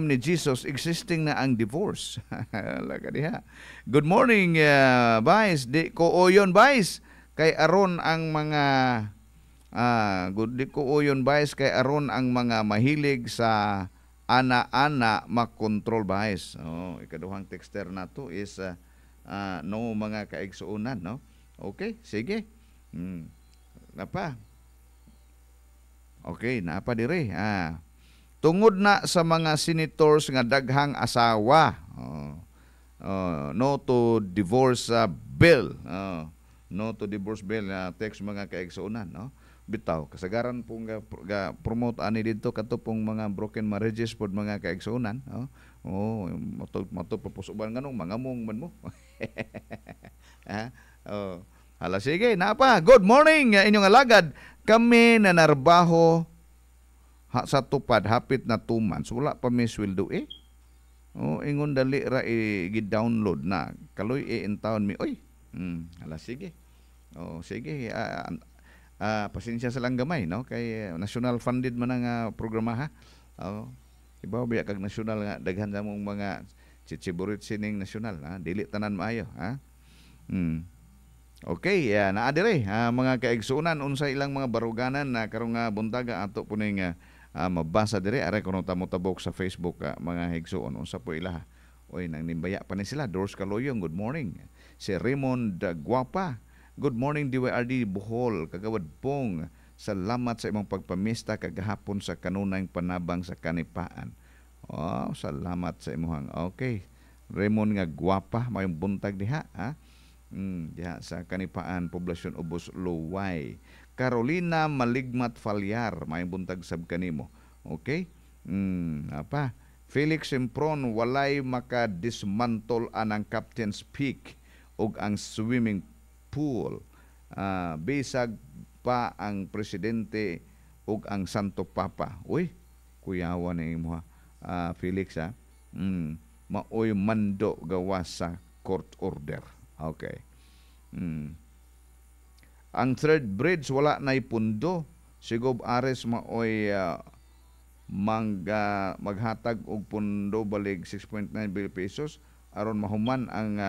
ni Jesus existing na ang divorce. Good morning, Vice. Di ko oyon, Vice. Kay aron ang mga di ko oyon, Vice. Kay aron ang mga mahilig sa ana-ana makontrol, Vice. Ikaduhang texter na to is no mga kaigsuunan, no? Okay, sige. Napa? Okay, napa dire. Tungod na sa mga senators nga daghang asawa, no to divorce bill, no to divorce bill, text mga kaigsuunan, no? Bitaw kasagaran pong promote ani didto kadto pong mga broken marriages pod mga kaigsuunan, mato propusuban nganong mangamong man mo. Hala sige, napa? Good morning inyong alagad. Kami na narbaho sa tupad hapit na 2 months wala pa may sweldo ingon dali ra i-download na kaloy in town mi hala sige sige pasensya sa lang gamay, no? Kay national funded man ang programa, ha. Ibaw biya kag national nga daghan sa mong mga chichiburit sining national, ha. Dili tanan maayo, ha. Okay, naa dire mga kaigsunan unsay ilang mga baruganan na karong buntaga ato puning mabasa dire are kuno tamo-tabok sa Facebook, mga higsuon unsa po ila. Nang nimbaya pa ni sila. Doors Kaloyong, good morning. Si Raymond Guapa, good morning DYRD Bohol, Kagawad Pong. Salamat sa imong pagpamista kagahapon sa kanunay panabang sa kanipaan. Oh, salamat sa imong. Okay. Raymond nga gwapa mayong buntag diha, ha? Diha sa kanipaan poblasyon Ubos Luway. Carolina Maligmat Falyar mayong buntag sab kanimo. Okay? Apa? Felix Simpron walay maka-dismantle anang Captain's Peak ug ang swimming pool. Bisag pa ang presidente ug ang Santo Papa. Uy, kuyawa na imo Felix ha. Maoy mando gawas sa court order. Okay. Ang third bridge wala nay pundo. Sigob Ares maoy maghatag og pundo balig 6.9 billion pesos aron mahuman ang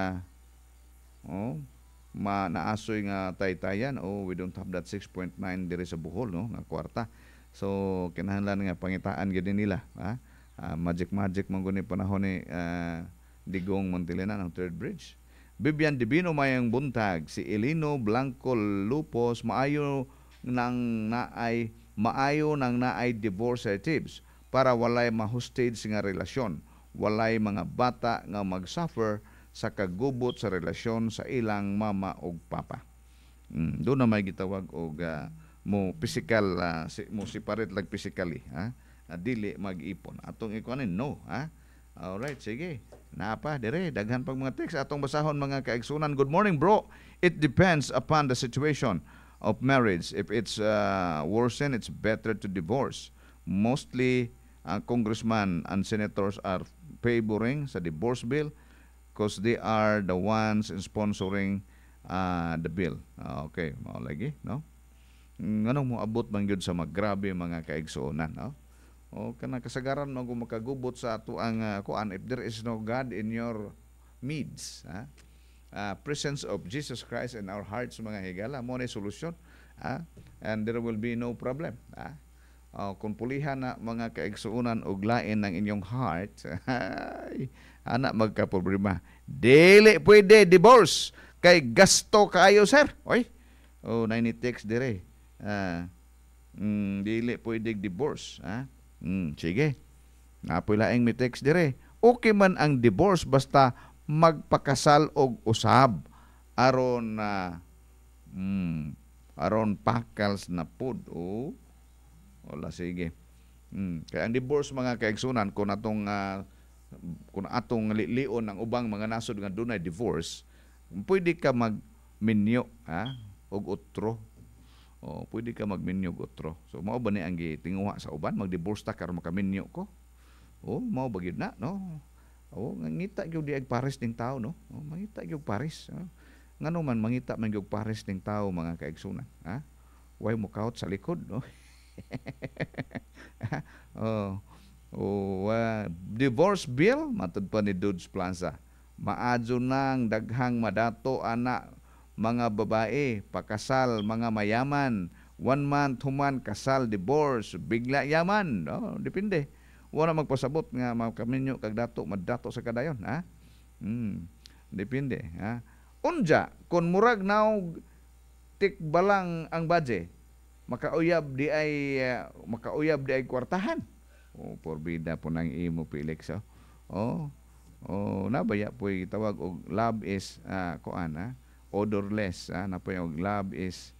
naasoy nga taytayan. We don't have that 6.9 diri sa Bohol, no, nga kwarta. So kinahanglan nga pangitaan gyud nila, ha? Magic man guni panahon ni Digong Montilinan ang third bridge. Bibian Divino mayang buntag, si Elino Blanco Lupos maayo nang naay divorcetives para walay ma-hostage nga relasyon, walay mga bata nga mag-suffer sa kagubot sa relasyon sa ilang mama ug papa. Doon na may gitawag og mo physical mo separate lang physically, ha? Dili mag-ipon. Atong ikuanin no, ha? Alright, sige. Napa dire daghan pag mga text atong basahon mga kaigsunan. Good morning, bro. It depends upon the situation of marriage. If it's worsen, it's better to divorce. Mostly congressmen and senators are favoring sa divorce bill because they are the ones sponsoring the bill. Okay, mao lagi, no? Nganong mo abot man gyud sa maggrabe mga kaigsuonan, no? O kana kasagaran man kung makagubot sa ato ang kuan, if there is no God in your midst, ha? Presence of Jesus Christ in our hearts mga higala mo na solusyon, ha? And there will be no problem, ha? Kung pulihan na mga kaigsuonan og lain ng inyong heart, anak magka-problema. Dili pwede divorce kay gasto kayo, sir. Oy. Nine text dire. Dili pwede divorce, ha? Sige. Napoy laing mi text dire. Okay man ang divorce basta magpakasal og usab aron aron pakals na pud. Wala, sige. Kaya ang divorce mga kaigsunan kung atong lion ng ubang mga nasod nga dunay divorce, pwede ka magminyo, ha, og utro. Pwede ka magminyo og utro. So mao ba ni ang gitinguha sa uban, mag-divorce ta karon makaminyo ko? Mao ba gyud na, no? Ngita gyud di ag pares ning tao, no? Mangita gyud pares. Ngano man mangita man gyud pares ning tao mga kaigsunan, ha? Way mo kaut sa likod, no? Divorce bill matud pa ni Dudes Plaza. Maadyo nang daghang madato anak mga babae, pakasal mga mayaman, 1 month human kasal, divorce, bigla yaman. Depende. Wala magpasabot nga makaminyo kag dato madato sa kadayon, ha? Depende, ha? Unja kun murag naog tikbalang ang budget, makauyab di ay kwartahan. Porbida po nang imo Felix. Nabaya po tawag og love is kuan, ha? Odorless, na po yung love is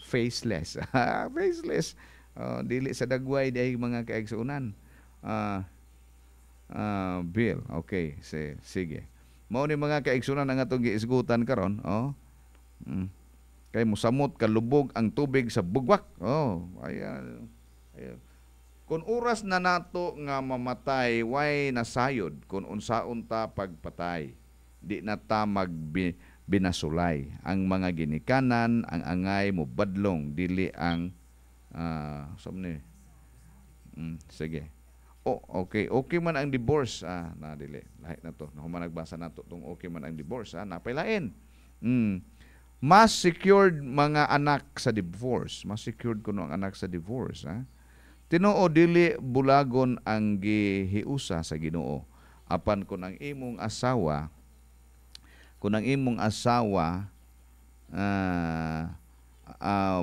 faceless. Faceless. Dili sa dagway di ay mga kaigsuunan. Bill. Okay, sige. Mao ni mga kaigsuunan ang atong giisgutan karon, kay musamot kalubog ang tubig sa bugwak. Ayan. Kung oras na nato nga mamatay, way nasayod kung unsaon ta pagpatay. Di na ta binasulay ang mga ginikanan, ang angay mo badlong dili ang sige. Okay man ang divorce, na dili lahi na to, nahuman nagbasa nato tong okay man ang divorce, napay lain. Mas secured mga anak sa divorce, mas secured kuno ang anak sa divorce, Tinoo dili bulagon ang gihiusa sa Ginoo apan kun ang imong asawa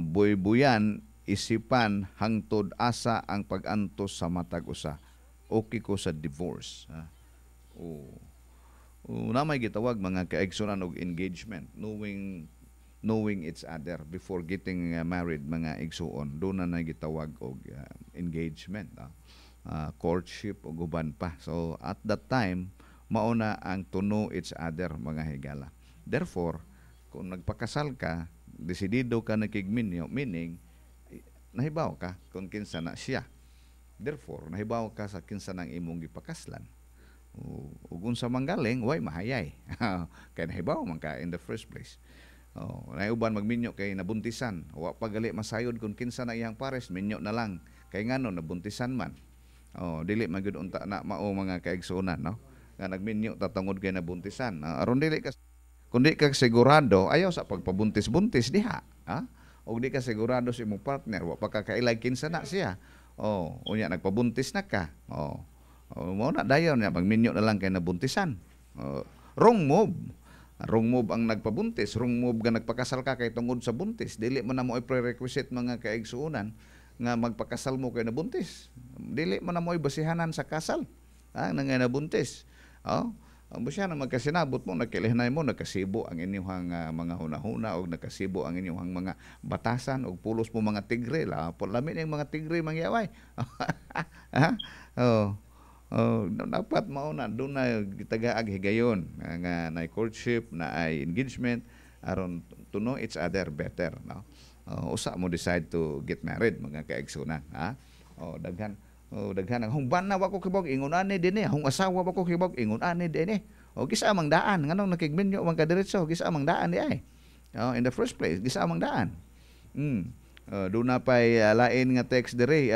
buy-buyan isipan hangtod asa ang pag-antos sa matag usa. Okay ko sa divorce. Na may gitawag mga kaigsunan og engagement, knowing each other before getting married mga igsuon. Doon na gitawag og engagement, courtship o guban pa. So at that time mauna ang to know each other mga higala. Therefore, kung nagpakasal ka, desidido ka nakigminyo, meaning nahibaw ka kung kinsa na siya. Therefore, nahibaw ka sa kinsa nang imong gipakaslan. Ug unsa manggaling, way mahayay. Kay nahibaw man ka in the first place. Naiuban magminyo kay nabuntisan. Wa pa gali masayod kung kinsa na iyang pares, minyo na lang. Kay ngano nabuntisan man. Dili man gyud unta na mao mga kaigsunan, no? Nga nagminyo tatungod kay nabuntisan. Aron dili ka kung di ka sigurado, ayaw sa pagpabuntis-buntis diha. O di ka sigurado sa imong partner, wa pa ka kailay kinsa na siya. Unya nagpabuntis na ka. Mo na dayon niya pagminyo na lang kay nabuntisan. Wrong move. Wrong move ang nagpabuntis, wrong move nga nagpakasal ka kay tungod sa buntis. Dili man na mo prerequisite mga kaigsuunan nga magpakasal mo kay nabuntis. Dili man na mo basihanan sa kasal. Nga nabuntis. Ang siya na magkasinabot mo, nagkilihnay mo, nagkasibo ang inyong mga hunahuna o nagkasibo ang inyong mga batasan o pulos mo mga tigre. Lami ng mga tigre mangyaway. Dapat mauna doon na gitagaag higayon nga na courtship, na ay engagement aron to know each other better, no? Usa mo decide to get married mga kaigsunan, daghan ang hungban na wako kibog ingon ani dinhi, hung asawa wako kibog ingon ani dinhi. Gisa amang daan nganong nakigminyo man ka diretso, gisa amang daan di ay. In the first place, gisa amang daan. Do na pay lain nga text diri.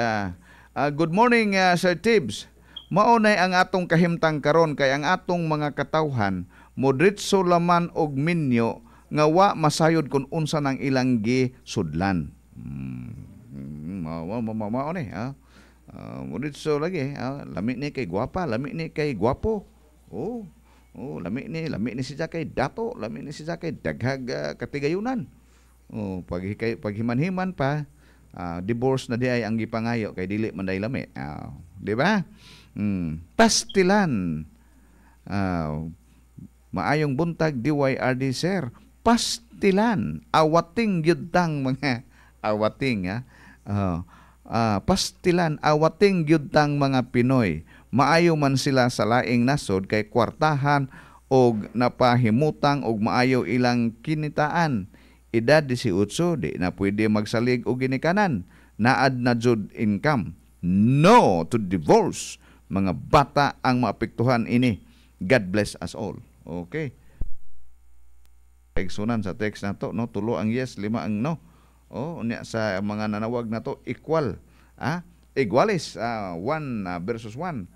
Good morning Sir Tibbs. Maunay ang atong kahimtang karon kay ang atong mga katawhan modritso laman og minyo nga wa masayod kun unsa nang ilang gisudlan. Mao ni modritso lagi, lami ni kay gwapa, lami ni kay gwapo. Lami ni siya kay dato, lami ni siya kay daghag katigayunan. Paghiman-himan pa, divorce na di ay ang gipangayo kay dili man day lami. Di ba? Pastilan. Maayong buntag DYRD sir. Pastilan. Awating yudtang mga awating pastilan awating yudtang mga Pinoy. Maayo man sila sa laing nasod kay kwartahan og napahimutang og maayo ilang kinitaan. Edad 18 di na pwede magsalig og ginikanan. Naad na jud income. No to divorce. Mga bata ang maapektuhan ini. God bless us all. Okay. Eksunan sa text na to, no? 3 ang yes, 5 ang no. Unya sa mga nanawag na to, equal. Igualis. 1 versus 1.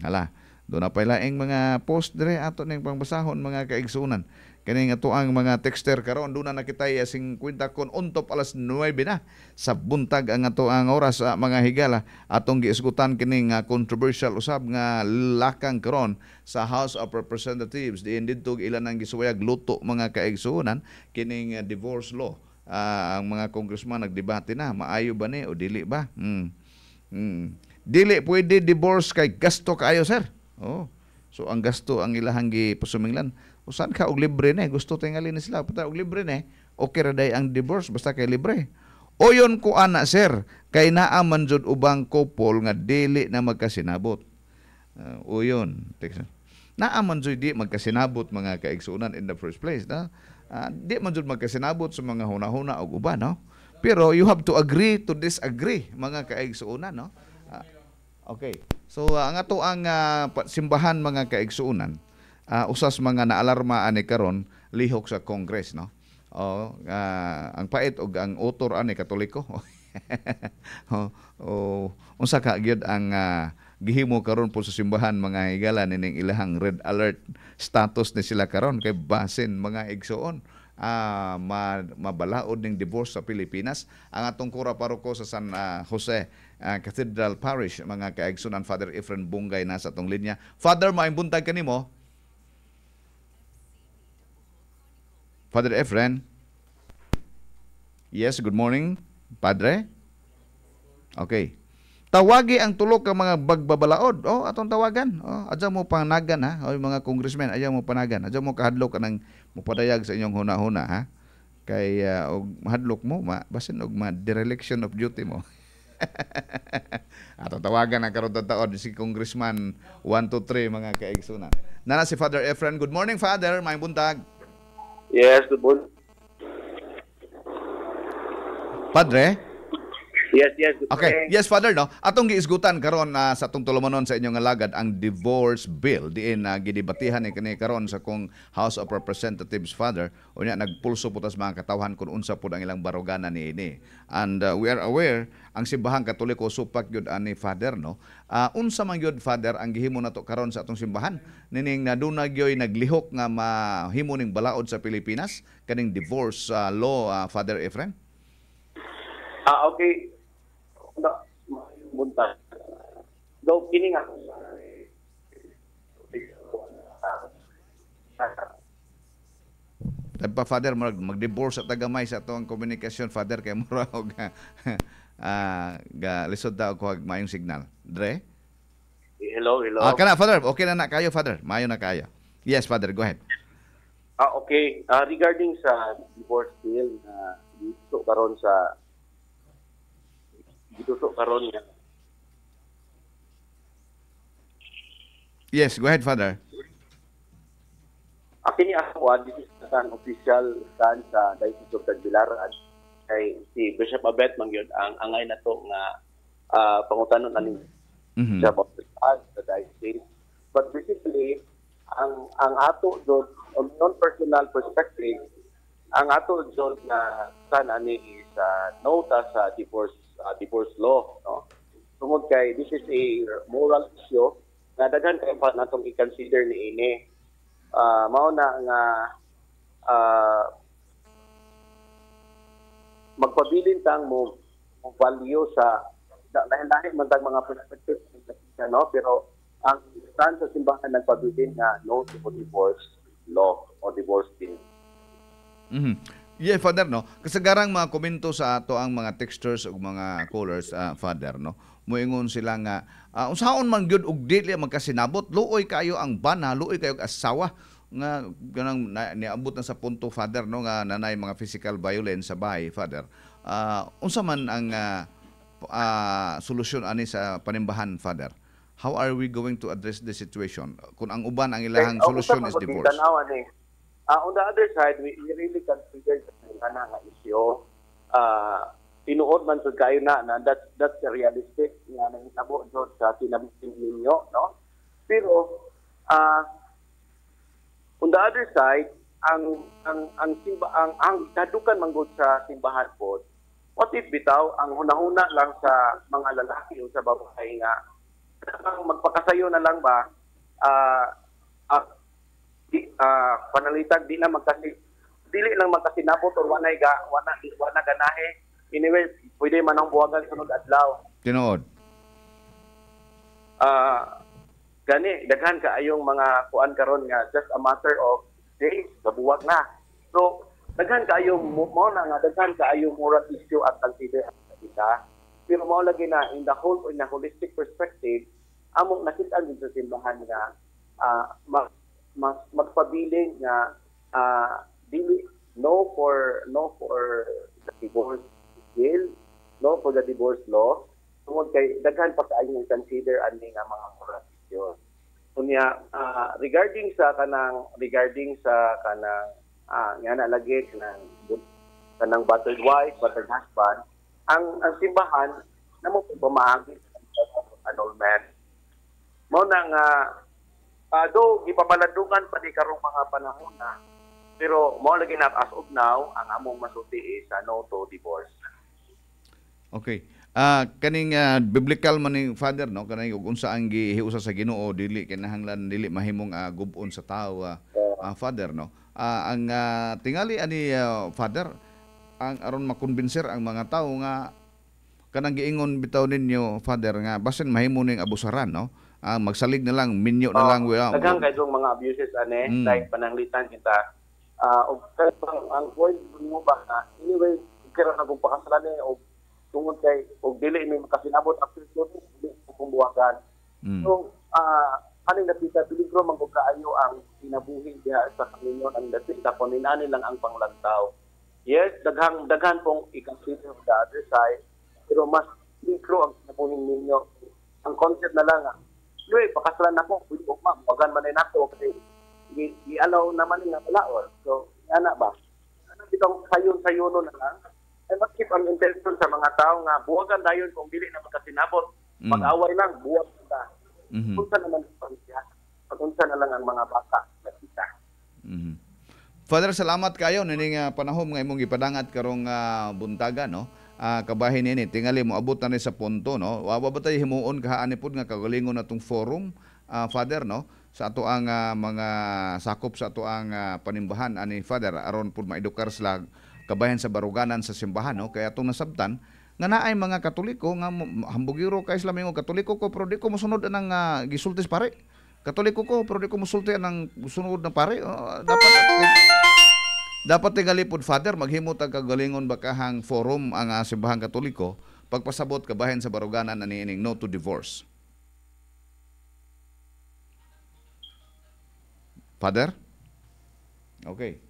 Hala. Doon na pala ang mga post dire ato ning pangbasahon mga kaigsunan. Kani nga to ang mga texter karon doon na nakita 50 kon untop alas 9 na sa buntag ang ato ang oras mga higala atong giisgutan kining controversial usab nga lakang karon sa House of Representatives diin didto ilan ang gisuwayag luto mga kaigsunan kining divorce law. Ang mga congressman nagdebate na maayo ba ni o dili ba? Dili pwede divorce kay gasto kaayo sir. So ang gasto ang ilahang gipasuminglan. Usan ka og libre na gusto tingali ni sila pata og libre na okay ra day ang divorce basta kay libre. Oyon ko ana sir kay naa man jud ubang couple nga dili na magkasinabot. Oyon. Naa man jud di magkasinabot mga kaigsunan in the first place, na. Di man jud magkasinabot sa mga hunahuna og uban, no? Pero you have to agree to disagree mga kaigsunan, no? Okay. So ang ato ang simbahan mga kaigsuunan, usas mga naalarma ani karon lihok sa Congress, no? Ang pait og ang author ani Katoliko. Unsa ka gyud ang gihimo karon po sa simbahan mga higala nining ilahang red alert status ni sila karon kay basin mga igsuon. Mabalaod ning divorce sa Pilipinas. Ang atong kura paroko sa San Jose Cathedral Parish mga kaigsunan Father Efren Bungay nasa atong linya. Father, maayong buntag kanimo. Father Efren. Yes, good morning, Padre. Okay. Tawagi ang tulo ka mga bagbabalaod. Atong tawagan. Adya mo panagan ha. O mga congressman, adya mo panagan. Adya mo kahadlok ka ng mupadayag sa inyong huna-huna ha. Kay og mahadlok mo, basin og dereliction of duty mo. Atong tawagan ang karon taon si Congressman 123 mga kaigsunan. Nana si Father Efren. Good morning, Father. May buntag. Yes, good morning. Padre? Yes, good okay. morning. Yes, Father, no? Atong giisgutan karon sa atong tulumanon sa inyong alagad ang divorce bill diin gidebatihan ni kani karon sa kung House of Representatives, Father. Unya nagpulso putas mga katawhan kung unsa pud ang ilang barugana niini. And we are aware ang simbahang Katoliko supak gyud ani Father, no? Unsa man gyud, Father, ang gihimo nato karon sa atong simbahan nining naduna gyoy naglihok nga mahimo ning balaod sa Pilipinas kaning divorce law, Father Efren? Okay. Buntag. Daw kini nga. Tagpa, Father, mag-divorce at tagamay sa atong komunikasyon, Father, kay mura og lisod daw ko mayong signal. Dre? Hello. Kana, Father, okay na kayo, Father. Mayo na kayo. Yes, Father, go ahead. Okay. Regarding sa divorce bill na dito karon sa niya. Yes, go ahead, Father. Kini ako, this is ang official stand sa Diocese of Tagbilaran. Kay si Bishop Abet mangyod ang angay na to nga pangutanon ani sa sa diocese. But basically, ang ato jud on non-personal perspective, ang ato jud na stand ani is nota sa divorce law, no? Tungod kay this is a moral issue na daghan kay pa natong i-consider niini. Mao na nga magpabilin tang mo value sa lahi-lahi man tang mga perspective, no? Pero ang stand sa simbahan nagpabilin nga no to divorce law o divorce bill. Yeah, Father, no? Kasagarang mga komento sa ato ang mga texters o mga callers, Father, no? Muingon sila nga, unsaon man gyud og dili magkasinabot, luoy kayo ang bana, luoy kayo asawa nga ganang niabot na sa punto, Father, no, nga nanay mga physical violence sa bahay, Father. Unsa man ang solusyon ani sa panimbahan, Father? How are we going to address the situation? Kung ang uban ang ilahang solusyon is divorce. On the other side, we really consider na issue. Tinuod man sa kayo na that's realistic nga nahitabo doon sa sinabihin ninyo, no? Pero on the other side, ang kadukan manggod sa simbahan po, what if bitaw ang hunahuna lang sa mga lalaki o sa babae nga magpakasayo na lang ba panalitag dili lang magkasinabot or wana ganahe. Anyway, pwede man ang buwagan sunod adlaw. Tinuod. Gani daghan kaayong mga kuan karon nga just a matter of days kabuwag na. So daghan kaayong mo na nga daghan kaayong moral issue at consider kita. Pero mao lagi na in the holistic perspective, among nakita din sa simbahan nga magpabiling nga dili no for the divorce bill, no for the divorce law. Tungod kay daghan pa kaayong consider ani nga mga moral issue. Unya regarding sa kanang nga nalagi kanang battered wife, battered husband, ang simbahan namo pamaagi sa annulment. Mao na nga do gipabaladungan pa ni karong mga panahon na, pero mao lagi na as of now ang among masulti is no to divorce. Okay. Kaning biblical man ni Father, no, kaning ug unsa ang gihiusa sa Ginoo dili kinahanglan dili mahimong gub-on sa tawo, Father, no. Ang tingali ani Father ang aron makonbinser ang mga tawo nga kanang giingon bitaw ninyo, Father, nga basin mahimo ning abusaran, no. Magsalig na lang, minyo na lang. Daghang kayo mga abuses like pananglitan kita. Ang point mo ba na anyway kira na kung pakasalan ni o tungod kay o dili ni makasinabot after 2 days dili kung buwagan. So aning napita peligro man kung kaayo ang kinabuhi diha sa Panginoon ang dati tapon inani lang ang panglantaw. Yes, daghan pong i-consider the other side, pero mas peligro ang kinabuhi ninyo. Ang concept na lang pakasalan ako, buwagan man nako kasi i-allow naman nga palaor. So ana ba? Itong sayon-sayono na lang, ay mag-keep ang intention sa mga tao nga buwagan dayon kung dili na makasinabot. Mag-away lang, buwag kita. Punta naman ang pamilya. Pag-unsa na lang ang mga bata na kita. Father, salamat kayo nining panahon nga imong ipadangat karong buntaga, no? Kabahin ini tingali mo abot na ni sa punto, no? Wa ba tayo himuon kahaan pod nga kagalingon natong forum, Father, no? Sa ato ang mga sakop sa ato ang panimbahan ani Father aron pud maedukar sila kabahin sa baruganan sa simbahan, no? Kaya atong nasabtan nga naay mga Katoliko nga hambugiro kay sila mingo Katoliko ko pero di ko mosunod anang gisultis pare. Katoliko ko pero di ko mosulti anang sunod na pare. Dapat tingali pod Father maghimo tag kagalingon bakahang forum ang simbahan Katoliko pagpasabot kabahin sa baruganan ani ining no to divorce. Father? Okay.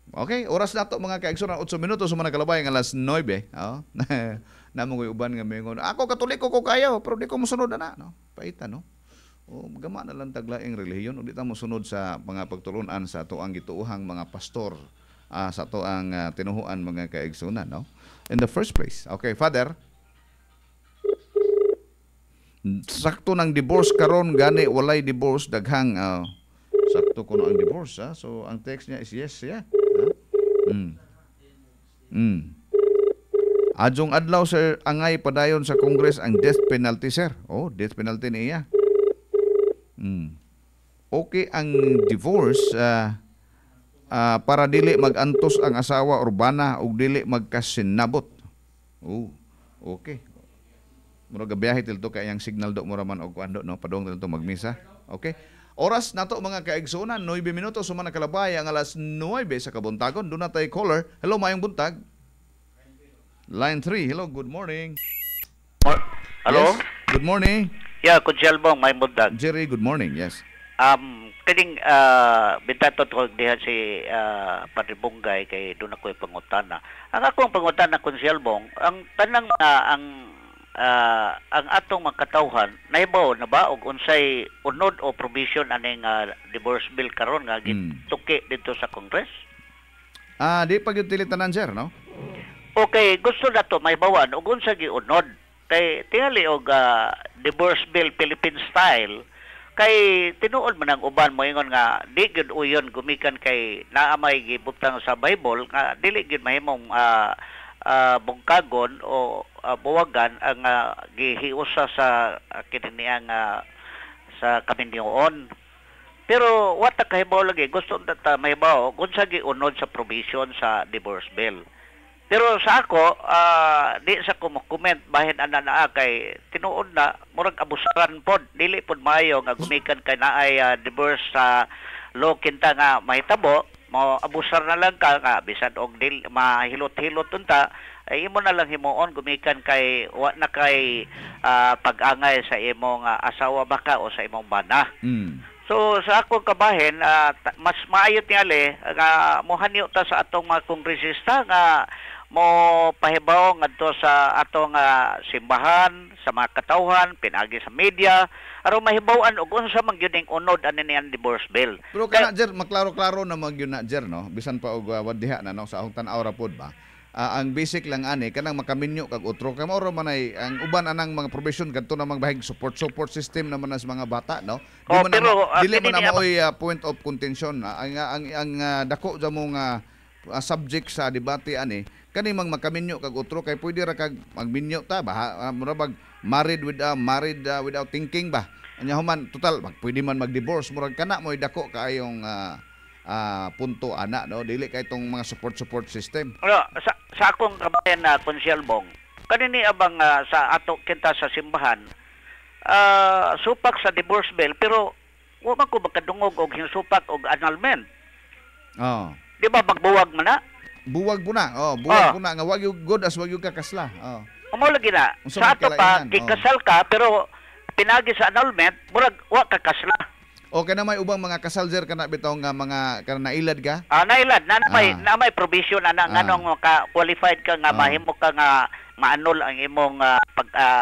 Okay, oras na to mga kaigsunan, 8 minutos sumana kalabay ng alas 9. Oh. Namo koy uban nga mingon, ako Katoliko ko kayo, pero di ko mosunod na, no? Paita, no? O gama na lang taglaing relihiyon, o di ta mosunod sa mga pagtulunan sa ato ang gituuhang mga pastor, sa ato ang tinuhuan mga kaigsunan, no? In the first place. Okay, Father? Sakto ng divorce karon gani walay divorce daghang sakto kuno ang divorce, ha? So ang text niya is yes, yeah. Adjong adlaw sir angay padayon sa Congress ang death penalty, sir. Oh, death penalty niya. Okay ang divorce para dili magantos ang asawa urbana ug dili magkasinabot. Oh, okay. Mura gabiyahe tilto kay ang signal do mura man og kuando, no, padong tilto magmisa. Okay. Oras nato mga kaigsunan, 9 minutos sumana kalabay ang alas 9 sa kabuntagon. Doon na tayo caller. Hello, mayong buntag. Line 3. Hello, good morning. Hello? Yes, good morning. Yeah, Kunsyalbong, mayong buntag. Jerry, good morning. Yes. Kining bitato ko diha si Padre Bunggay kay doon ako'y pangutana. Ang akong pangutana, Kunsyalbong, ang tanang ang atong magkatawhan nahibaw na ba og unsay unod o provision aning divorce bill karon nga gituki dito sa Congress? Di pa gyud tilitanan, sir, no? Okay, gusto na to mahibawan og unsa giunod kay tingali og divorce bill Philippine style kay tinuod man ang uban mo ingon nga di gyud uyon gumikan kay naa may gibutang sa Bible nga dili gyud mahimong bungkagon o buwagan ang gihiusa sa kiniyang sa kaminyoon. Pero wata kahibaw lagi gusto ta mahibaw kung sa giunod sa provision sa divorce bill. Pero sa ako di sa ko comment bahin ana naa kay tinuod na murag abusaran pod dili pod maayo nga gumikan kay naay divorce sa law kinta nga mahitabo mo abusar na lang ka nga bisan og dil mahilot-hilot unta ay imo na lang himuon gumikan kay wa na kay pag-angay sa imong asawa baka o sa imong bana. So sa akong kabahin mas maayo tingali nga mohanyo ta sa atong mga kongresista nga mo pahibaw ngadto sa atong simbahan sa mga katawhan pinagi sa media aron mahibaw-an og unsa man gyud ning unod ani niyang divorce bill. Pero kana jer maklaro-klaro na mag yun na jer, no, bisan pa og wadiha na, no, sa akong tan-aw ra pod ba. Ang basic lang ani kanang makaminyo kag utro kay mao man ay ang uban anang mga provision kadto na bahig support system naman as mga bata, no. Dili man na moy point of contention ang dako sa mong subject sa debate ani kani mang makaminyo kag utro kay pwede ra kag magminyo ta ba murag married without thinking ba anya human total pwede man mag-divorce murag kana moy dako kaayong punto ana, no, dili kay tong mga support system. Sa akong kabayan na Konsyalbong kanini abang sa ato kinta sa simbahan supak sa divorce bill pero wa man ko makadungog og hinsupak og annulment. Di ba magbuwag man na? Buwag po na. Buwag po na nga wag yung good as wag yung kakasla. Mao lagi na. Sa ato pa gikasal ka pero pinagi sa annulment, murag wa ka kasla. Okay na may ubang mga kasal sir kana bitaw nga mga kana nailad ka? Nailad na may provision ana nganong ka qualified ka nga mahimo ka nga maanol ang imong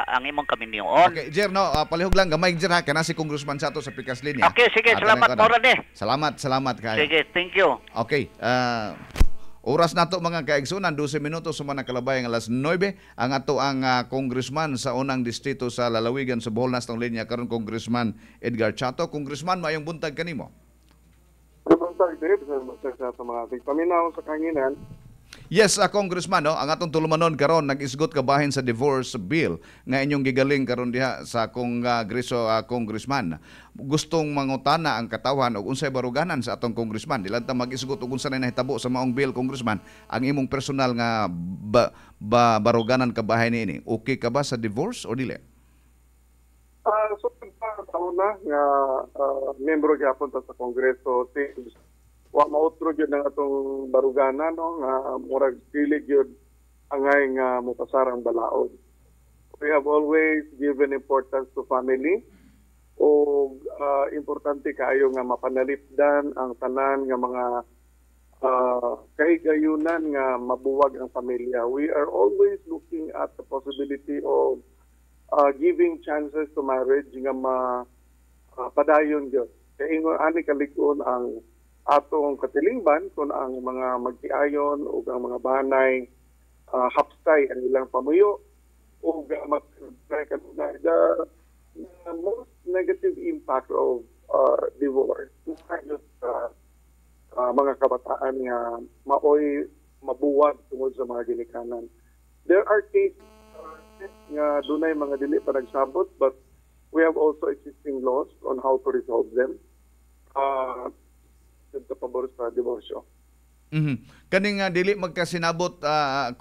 ang imong kaminyoon. Okay, Jer no, palihog lang gamay Jer ha kana si Congressman Sato sa pikas linya. Okay, sige, salamat mo rin eh. Salamat kayo. Sige, thank you. Okay, oras nato mga kaigsunan, 12 minutos sa mga kalabay ang alas 9 ang ato ang congressman sa unang distrito sa Lalawigan sa Bohol nastong linya karon Congressman Edgar Chato. Congressman, mayong buntag kanimo. Buntag Dave, sa mga paminaw sa kanginan. Yes, Congressman, no, ang atong tulumanon karon nag-isgot kabahin sa divorce bill nga inyong gigaling karon diha sa Kongreso, Congressman. Gustong mangutana ang katawan og unsay baruganan sa atong congressman. Dilan ta mag-isgot og unsa na nahitabo sa maong bill, Congressman. Ang imong personal nga baruganan kabahin niini. Okay ka ba sa divorce o dili? So taon na nga membro gyapon ta sa Kongreso teams. Wa mautro gyud ang atong barugana no nga murag dili gyud angay nga mopasarang balaod. We have always given importance to family o importante kayo nga mapanalipdan ang tanan nga mga kahigayunan nga mabuwag ang pamilya. We are always looking at the possibility of giving chances to marriage nga padayon gyud. Kay ingon ani kalig-on ang atong katilingban kung ang mga magtiayon o ang mga banay hapstay ang ilang pamuyo o the most negative impact of divorce mga kabataan nga maoy mabuwag tungod sa mga ginikanan. There are cases nga dunay mga dili pa nagsabot but we have also existing laws on how to resolve them. Sa pabor sa diborsyo. Kaning dili magkasinabot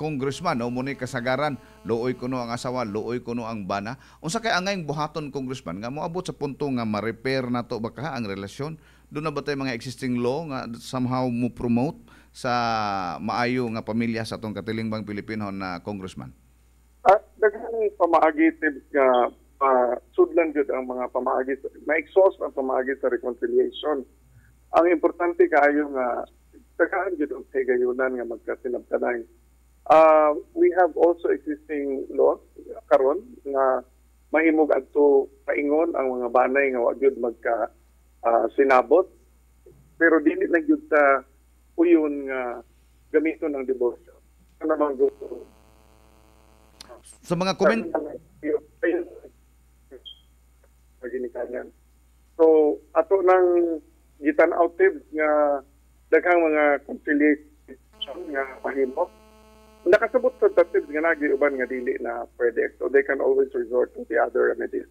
congressman o muni kasagaran luoy kuno ang asawa, luoy kuno ang bana. Unsa kay angayng buhaton congressman nga moabot sa punto nga ma-repair nato baka ang relasyon? Doon na ba tayo mga existing law nga somehow mo promote sa maayo nga pamilya sa atong katilingbang Pilipino na congressman? Daghang pamaagi nga sudlan jud ang mga pamaagi, ma-exhaust ang pamaagi sa reconciliation. Ang importante kayo nga tagaan jud ang higayunan nga magkasinabtanay. We have also existing laws karon nga mahimog adto paingon ang mga banay nga wa gyud magka sinabot pero dili lang gyud ta uyon nga gamiton ng diborsyo. Ano man gusto sa mga comment so ato nang gitan out nga daghang mga conciliation nga mahimo. Nakasabot sa tatib nga nagi-uban nga dili na pwede. So they can always resort to the other remedies.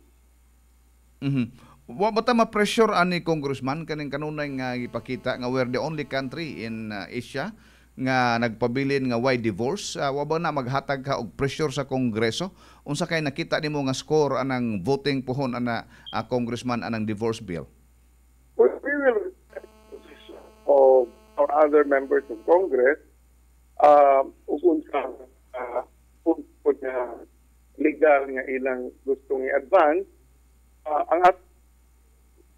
Wa ba ta ma-pressure ani congressman kaning kanunay nga ipakita nga we're the only country in Asia nga nagpabilin nga why divorce? Wa ba na maghatag ka og pressure sa Kongreso? Unsa kay nakita nimo nga score anang voting pohon ana congressman anang divorce bill? We will of our other members of Congress unsa pud nga legal nga ilang gustong i-advance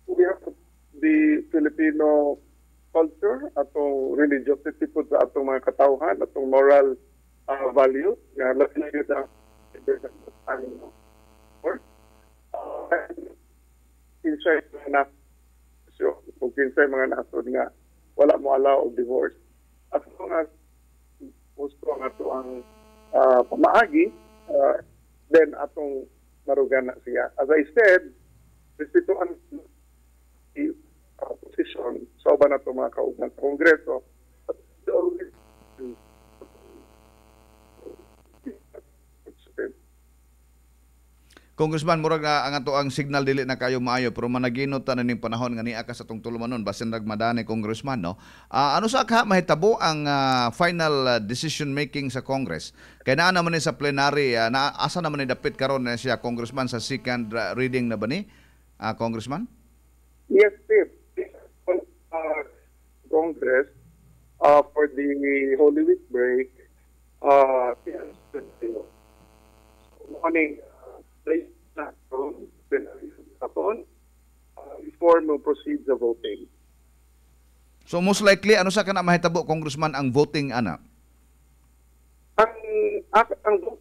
we have the Filipino culture atong religiosity pud sa atong mga katawhan atong moral values nga labi na inside na kung kinsay mga nasod nga wala mo allow of divorce. As long as gusto nga ito ang pamaagi, then atong marugan na siya. As I said, respetuan the position sa uban na ito mga kaugnang sa Kongreso. Congressman, murag na ang ato ang signal dili na kayo maayo pero managinot ta ning panahon nga niya ka sa tong tulumanon basin nagmadani congressman no. Ano sa ka mahitabo ang final decision making sa Congress? Kay naa naman ni sa plenary asa naman ni dapit karon na siya congressman sa second reading na ba ni congressman? Yes, Steve. Congress for the Holy Week break, yes, morning, place na upon before mo proceed sa voting. So most likely, ano sa kana mahitabo, Congressman, ang voting ana? Ang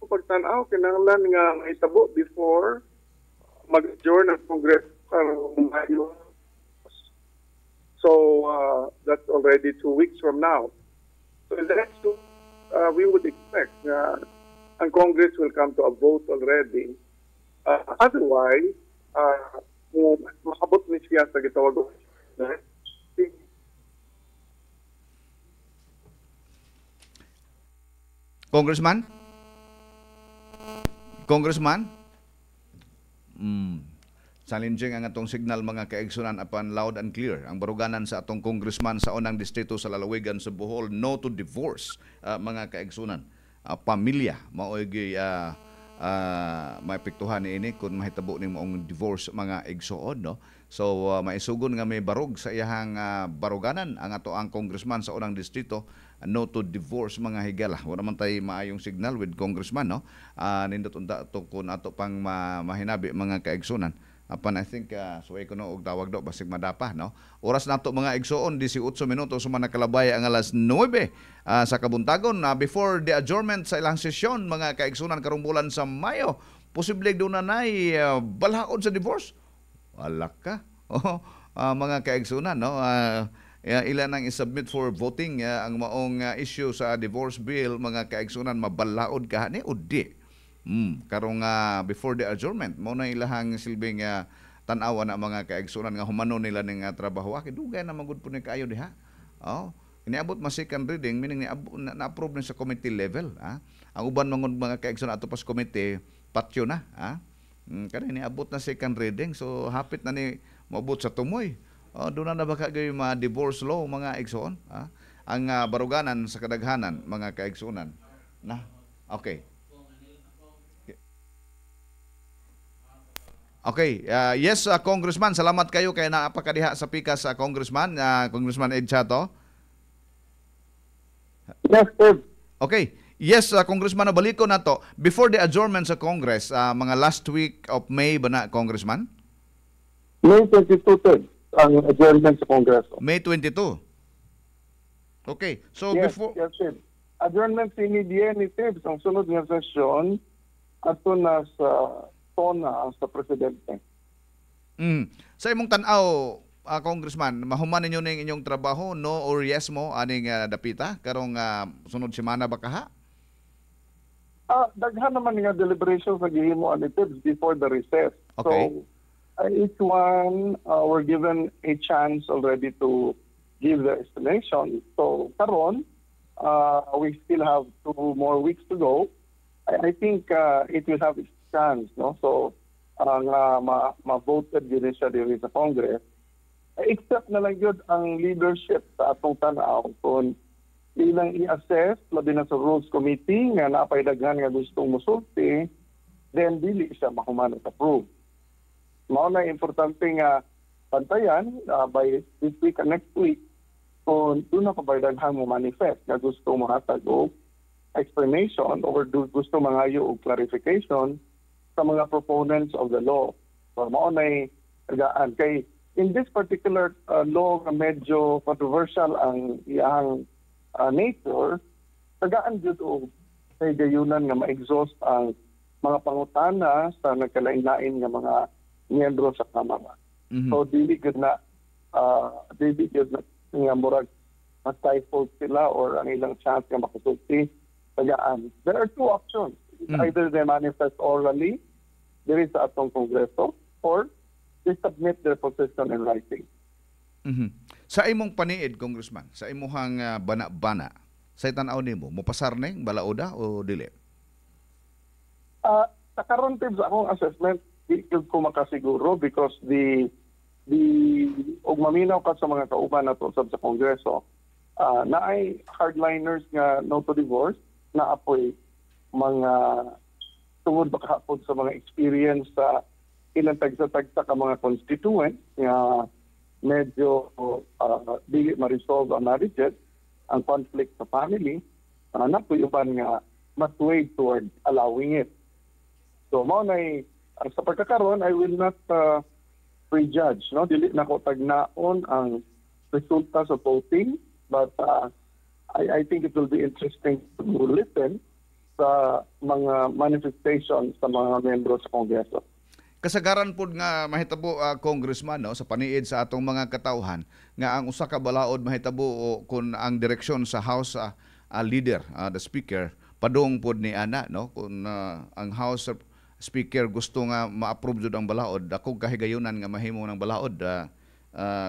pagtanaw, kinahanglan nga mahitabo before mag-adjourn ang Congress karong Mayo. So that's already 2 weeks from now. So in the next 2 we would expect ang Congress will come to a vote already. Otherwise, makabot ni siya sa gitawag. Congressman? Challenging ang atong signal, mga kaigsunan, apan loud and clear ang baruganan sa atong congressman sa unang distrito sa lalawigan sa Bohol, no to divorce, mga kaigsunan. Pamilya maoy maepektuhan niini kung mahitabo ning maong divorce, mga igsuon, no. So maisugon nga may barog sa iyahang baruganan ang ato ang congressman sa unang distrito, no to divorce, mga higala. Wala man tay maayong signal with congressman, no. Nindot unta to kun ato pang mahinabi, mga kaigsunan. Apan I think suway ko no og tawag do basig madapa, no. Oras nato, mga igsuon, 18 minutos man nakalabay ang alas 9 sa kabuntagon, before the adjournment sa ilang sesyon, mga kaigsunan, karong bulan sa Mayo. Posible doon na nay balhaon sa divorce. Wala ka. Mga kaigsunan, no. Ilan ang isubmit for voting ang maong issue sa divorce bill, mga kaigsunan, mabalaod ka ni o di. Karong before the adjournment mo na ilahang silbing tan-awa na, mga kaigsunan, nga humano nila ning trabaho. Dugay na magud po ni kaayo diha. Iniabot ma second reading, meaning na-approve na sa committee level. Ang uban mga kaigsunan ato pas committee patyo na. Kani iniabot na second reading, so hapit na ni maabot sa tumoy. Doon na baka gayo divorce law, mga igsuon. Ang baruganan sa kadaghanan, mga kaigsunan. Okay. Okay, yes, Congressman, salamat kayo kay naapakadiha sa pikas, Congressman, Congressman Ed Chato. Yes, sir. Okay, yes, Congressman, nabaliko na to. Before the adjournment sa Congress, mga last week of May ba na, Congressman? May 22, sir, ang adjournment sa Congress. May 22. Okay, so yes, before... Yes, sir. Adjournment initiative ang sunod nga sesyon ato na sa sa presidente. Sa imong tan-aw, Congressman, mahuman ninyo ning inyong trabaho, no or yes mo aning dapita karong sunod semana ba kaha? Daghan naman nga deliberation sa gihimo ani tips before the recess. Okay. So each one were given a chance already to give the explanation. So karon we still have 2 more weeks to go. I think it will have its chance, no? So ma-voted yun siya dito sa Congress. Except na lang yun ang leadership sa atong tanaw kung ilang i-assess, labi na sa Rules Committee nga napaidaghan nga gustong musulti, then dili siya mahumanot approve. Mao na importante nga pantayan by this week and next week kung doon na papaidaghan mo manifest nga gusto mo hatag o explanation or gusto mangayo og clarification sa mga proponents of the law. So, mao na tagaan. Kay, in this particular law na medyo controversial ang iyang nature, tagaan dito o kay gayunan nga ma-exhaust ang mga pangutana sa nagkalain-lain nga mga miyembro sa Kamara. So, dili good na nga murag ma-stifle sila or ang ilang chance nga makasulti. Tagaan. There are 2 options. Either they manifest orally there is sa atong Kongreso or they submit their position in writing. Sa imong paniid, Congressman, sa imong bana-bana, sa tan-aw nimo, mopasar ning balaoda o dili? Sa karon tips akong assessment, di ko makasiguro because og maminaw ka sa mga kauban nato sa Kongreso, naay hardliners nga no to divorce, na apoy mga tungod makahapon sa mga experience sa ilang tagsa-tagsa ka mga constituent nga medyo di ma-resolve ang marriages. ang conflict sa family, napuyuban nga mas way toward allowing it. So mao nay sa pagkakaroon, I will not prejudge, no? Dili na ko tagnaon ang resulta sa voting, but I think it will be interesting to listen sa mga manifestation sa mga membro sa Kongreso. Kasagaran po nga mahitabo congressman no sa paniid sa atong mga katawhan nga ang usa ka balaod mahitabo kung ang direksyon sa House leader, the speaker, padung pod ni ana no kung ang House Speaker gusto nga ma-approve jud ang balaod, ako kahigayunan nga mahimo ng balaod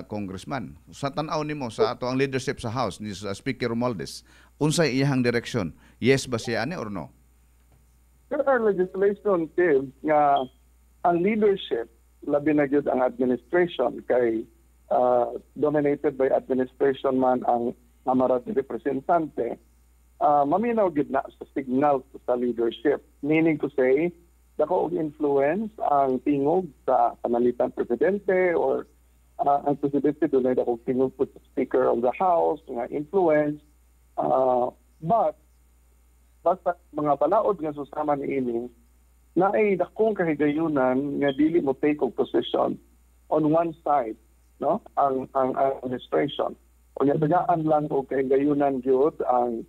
congressman. Sa tan-aw nimo sa ato ang leadership sa House ni Speaker Romualdez, unsay iyang direksyon? Yes ba siya ani or no? There are legislation tips nga ang leadership, labi na gyud ang administration kay dominated by administration man ang Kamara de Representante, maminaw gyud na sa signal sa leadership. Meaning to say, dako og influence ang tingog sa panalitan presidente or ang presidente doon ay dako tingog po sa Speaker of the House, nga influence. But basta mga balaod nga susama ni ini na ay dakong kahigayunan nga dili mo take of position on one side, no, ang administration. O yatagaan lang o kahigayunan gyud ang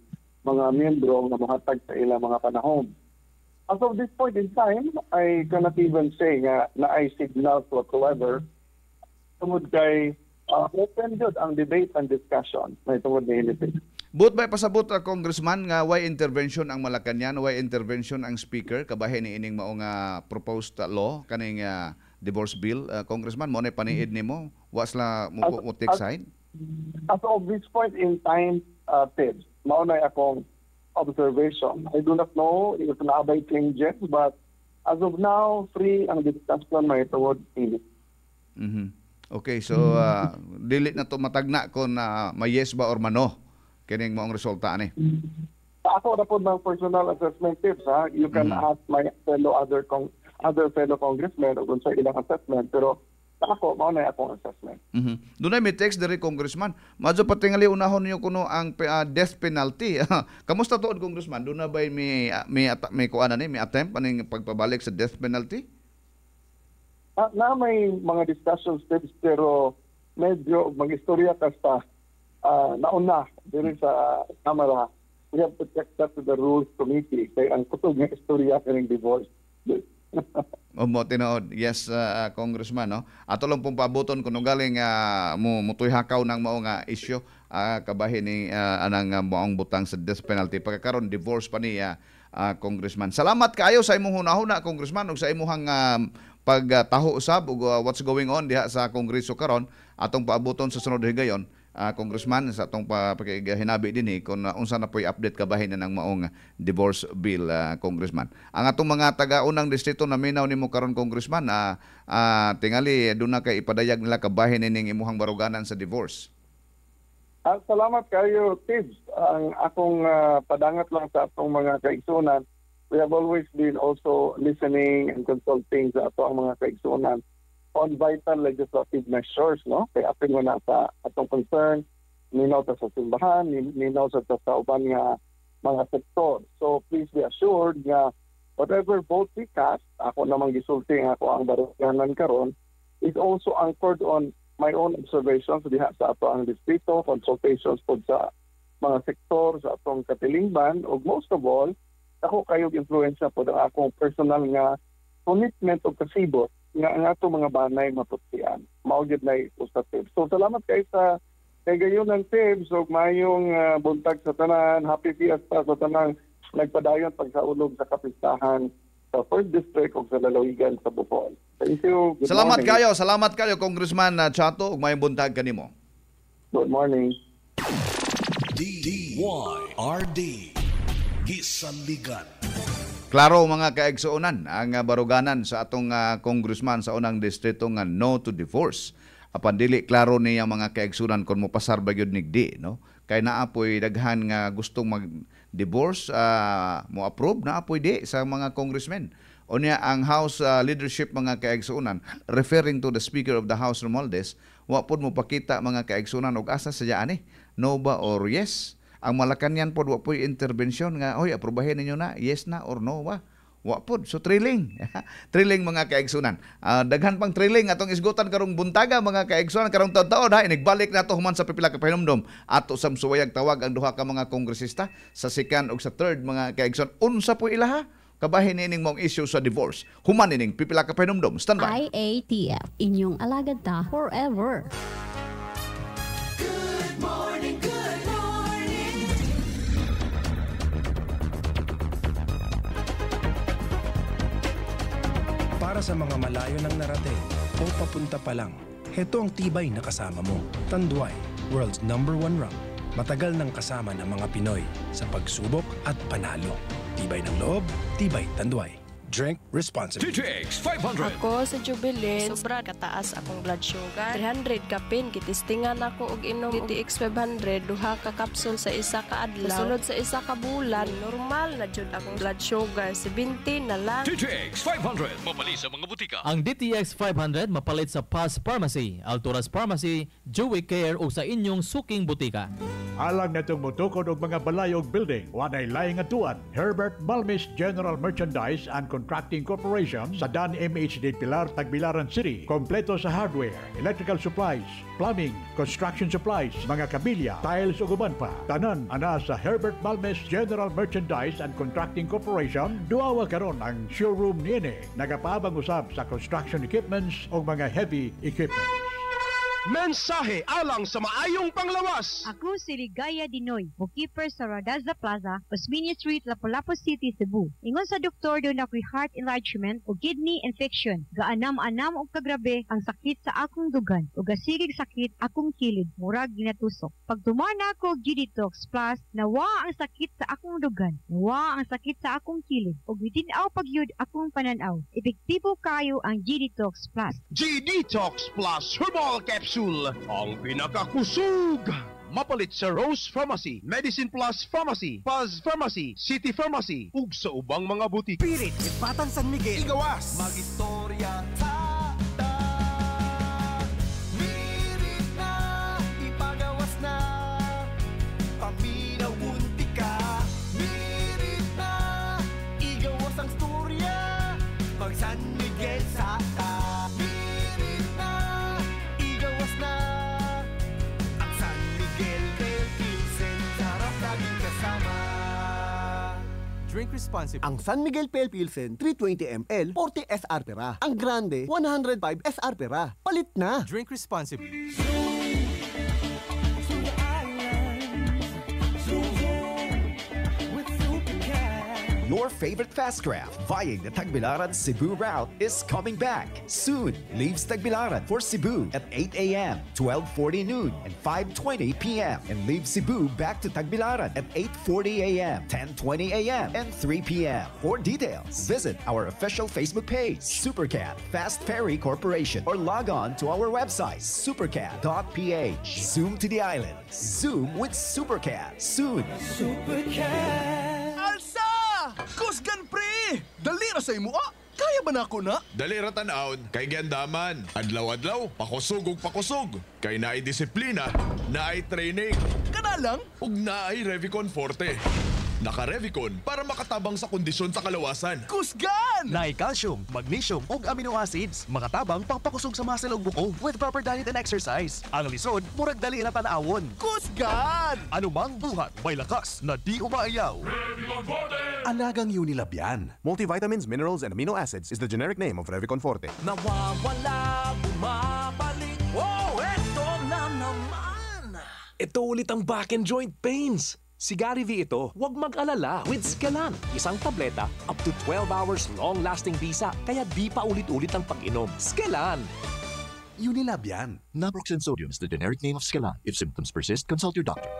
mga miyembro nga mohatag sa ilang mga panahon. As of this point in time, I cannot even say nga na ay signals whatsoever tungod kay open gyud ang debate and discussion na tungod ni Ilipin. But by pasabot congressman nga why intervention ang Malacañang, why intervention ang speaker kabahin ni ining mao nga proposed law kaning divorce bill, congressman mo nay paniid nimo was la mo take side? As of this point in time, Tibbs, mao nay akong observation. I do not know if naabay changes, but as of now, free ang discussion may tungod Philip. Okay, so dili na to matagna kung may yes ba or mano kining moong resulta ani. Ako na po ng personal assessment tips, ha. You can ask my other fellow congressmen o kung sa ilang assessment, pero ako mao na akong assessment. Dunay may text diri congressman. Madyo patingali unahon niyo kuno ang death penalty. Kamusta tuod congressman? Dunay bay may kuan ani, may attempt aning pagpabalik sa death penalty? Na may mga discussions tips pero medyo mag-istorya kasta nauna diri sa Kamara. We have to check that to the Rules Committee kay ang kutog nga istorya kaning divorce. Mo tinuod. Yes, congressman no. Ato lang pong paaboton kuno galing mutoy hakaw nang mao nga issue kabahin ni anang moong butang sa death penalty pagkakaron divorce pa ni congressman. Salamat kaayo sa imong hunahuna congressman ug sa imong pagtaho usab ug what's going on diha sa Kongreso karon atong paaboton sa sunod higayon. Congressman sa atong hinabi dinhi kung unsa na po'y update kabahin na ng maong divorce bill, congressman. Ang atong mga taga-unang distrito na minaw nimo karon congressman, tingali doon na kay ipadayag nila kabahin ning imuhang baruganan sa divorce. Salamat kayo, Tibbs. Ang akong padangat lang sa atong mga kaigsunan, we have always been also listening and consulting sa atong mga kaigsunan on vital legislative measures, no? Kaya apin mo na sa atong concern, minaw ta sa simbahan, minaw sa uban nga mga sektor. So please be assured nga whatever vote we cast, ako namang gisulti nga ako ang baruganan karon, is also anchored on my own observations diha sa ato ang distrito, consultations po sa mga sektor, sa atong katilingban, ug most of all, ako kayong influensya po ang akong personal nga commitment o kasibot nga ang ato mga banay maputian. Maugid na usatib. So salamat kayo sa kagayon ng Tibbs o mayong buntag sa tanan, happy fiesta sa tanang nagpadayon pagsaulog sa kapistahan sa 1st District o sa lalawigan sa Bohol. Thank you. Good salamat morning. Salamat kayo Congressman Chato ug mayong buntag kanimo. Good morning. DYRD Gisaligan. Klaro mga kaigsuonan ang baruganan sa atong congressman sa unang distrito nga no to divorce. Apan dili klaro niya mga kaigsuonan kung mopasar ba gyud nigdi, no? Kay naapoy daghan nga gustong mag-divorce, mo approve naapoy di sa mga congressmen. Unya ang House leadership mga kaigsuonan referring to the Speaker of the House Romualdez, wa pod mo pakita mga kaigsuonan og asa sa ani, no ba or yes. Ang Malacañang pod wa po'y intervention nga, oy, aprobahin ninyo na, yes na or no ba? Wa pod. So thrilling. Thrilling mga kaigsunan. Daghan pang thrilling atong isgutan karong buntaga mga kaigsunan karong taon-taon ha. Inigbalik na to human sa pipila ka pahinumdom. Ato sam suwayag tawag ang duha ka mga kongresista sa second ug sa third mga kaigsunan. Unsa po ilaha? Kabahin nining mong issue sa divorce. Human nining pipila ka pahinumdom. Stand by. IATF, inyong alagad ta forever. Good morning, good morning. Para sa mga malayo ng narating o papunta pa lang, heto ang tibay na kasama mo. Tanduay, world's #1 rank. Matagal nang kasama ng mga Pinoy sa pagsubok at panalo. Tibay ng loob, tibay Tanduay. Drink responsibly. TTX 500. Ako sa Jubilee, sobra kataas akong blood sugar. 300 kapin, kitistingan ako og inom TTX 500, duha ka kapsul sa isa ka adlaw. Sulod sa isa ka bulan, normal na jud akong blood sugar, 70 na lang. TTX 500, mapalit sa mga butika. Ang DTX 500 mapalit sa Paz Pharmacy, Alturas Pharmacy, Joey Care o sa inyong suking butika. Alang na itong mutukod og mga balayog building, wanay laing atuan, Herbert Balmis General Merchandise and Contracting Corporation sa Dan MHD Pilar, Tagbilaran City. Kompleto sa hardware, electrical supplies, plumbing, construction supplies, mga kabilya, tiles ug uban pa. Tanan ana sa Herbert Balmes General Merchandise and Contracting Corporation. Duawa karon ang showroom niini. Nagapaabang usab sa construction equipments ug mga heavy equipment. Mensahe alang sa maayong panglawas. Ako si Ligaya Dinoy, bookkeeper sa Radaza Plaza, Osmeña Street, Lapu-Lapu City, Cebu. Ingon sa doktor doon ako'y heart enlargement o kidney infection. Gaanam-anam o kagrabe ang sakit sa akong dugan o gasigig sakit akong kilid, murag ginatusok. Pag tumana ako G-Detox Plus, nawa ang sakit sa akong dugan, nawa ang sakit sa akong kilid o gitinaw pagyud akong pananaw. Epektibo kayo ang G-Detox Plus. G-Detox Plus Herbal Capsule, ang pinakakusog. Mapalit sa Rose Pharmacy, Medicine Plus Pharmacy, Paz Pharmacy, City Pharmacy, ug sa ubang mga butik. Pirit, Ipatan San Miguel. Igawas. Magistorya ta. Mirit na, ipagawas na. Paminaw muntika. Mirit na, igawas ang storya. Mag San Miguel sa ta. Drink responsibly. Ang San Miguel Pale Pilsen 320 ml 40 SR pera. Ang Grande 105 SR pera. Palit na. Drink responsibly. Your favorite fast craft vying the Tagbilaran Cebu route is coming back. Soon, leaves Tagbilaran for Cebu at 8 a.m., 12:40 noon, and 5:20 p.m. and leave Cebu back to Tagbilaran at 8:40 a.m., 10:20 a.m., and 3 p.m. For details, visit our official Facebook page, Supercat Fast Ferry Corporation, or log on to our website, supercat.ph. Zoom to the island. Zoom with Supercat. Soon. Supercat. Alsa! Kusgan pre! Dali ra sa imo Kaya ba na ako na? Dali ra tan-awon kay giandaman. Adlaw-adlaw, pakusog ug pakusog. Kay naay disiplina, naay training. Kana lang? Ug naay Revicon Forte. Naka-Revicon para makatabang sa kondisyon sa kalawasan. Kusgan! Naay calcium, magnesium ug amino acids. Makatabang pangpakusog sa muscle ug buko with proper diet and exercise. Ang lisod, murag dali na tan-awon. Kusgan! Anumang buhat, may lakas na di umaayaw. Revicon Forte! Alagang Unilab yan. Multivitamins, minerals, and amino acids is the generic name of Revicon Forte. Nawawala, bumabalik. Wow, eto na naman! Ito ulit ang back and joint pains. Si Gary V ito, huwag mag-alala with Scalan. Isang tableta, up to 12 hours long-lasting bisa, kaya di pa ulit-ulit ang pag-inom. Scalan! Unilab yan. Naproxen sodium is the generic name of Scalan. If symptoms persist, consult your doctor.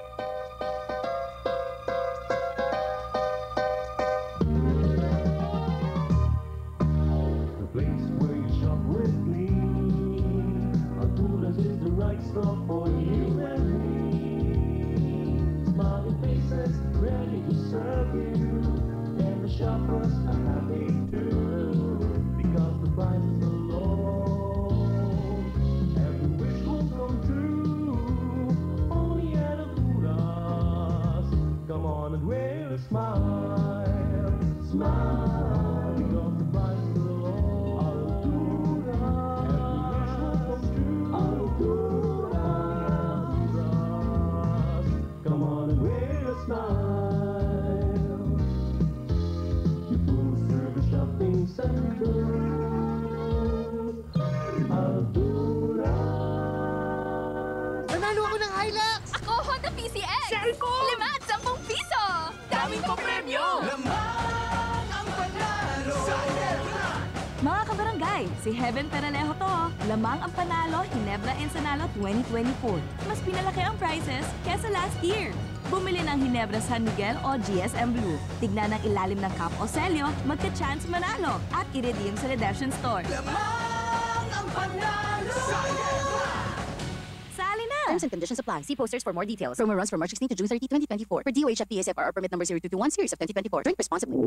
Nanalo ako ng Hilux! Ako, Honda PCX! Cellphone! 5 at 10 piso! Daming pa premyo! Lamang ang panalo! Mga kabarangay, si Heaven Peralejo to. Lamang ang panalo, Ginebra Ensenado 2024. Mas pinalaki ang prizes kesa last year. Bumili ng Ginebra San Miguel o GSM Blue. Tignan ang ilalim ng cup o selyo, magka-chance manalo at i-redeem sa redemption store. Lamang ang panalo! Sali na! Terms and conditions apply. See posters for more details. Promo runs from March 16 to June 30, 2024. For DOH FTA SFR permit number 0221 series of 2024. Drink responsibly.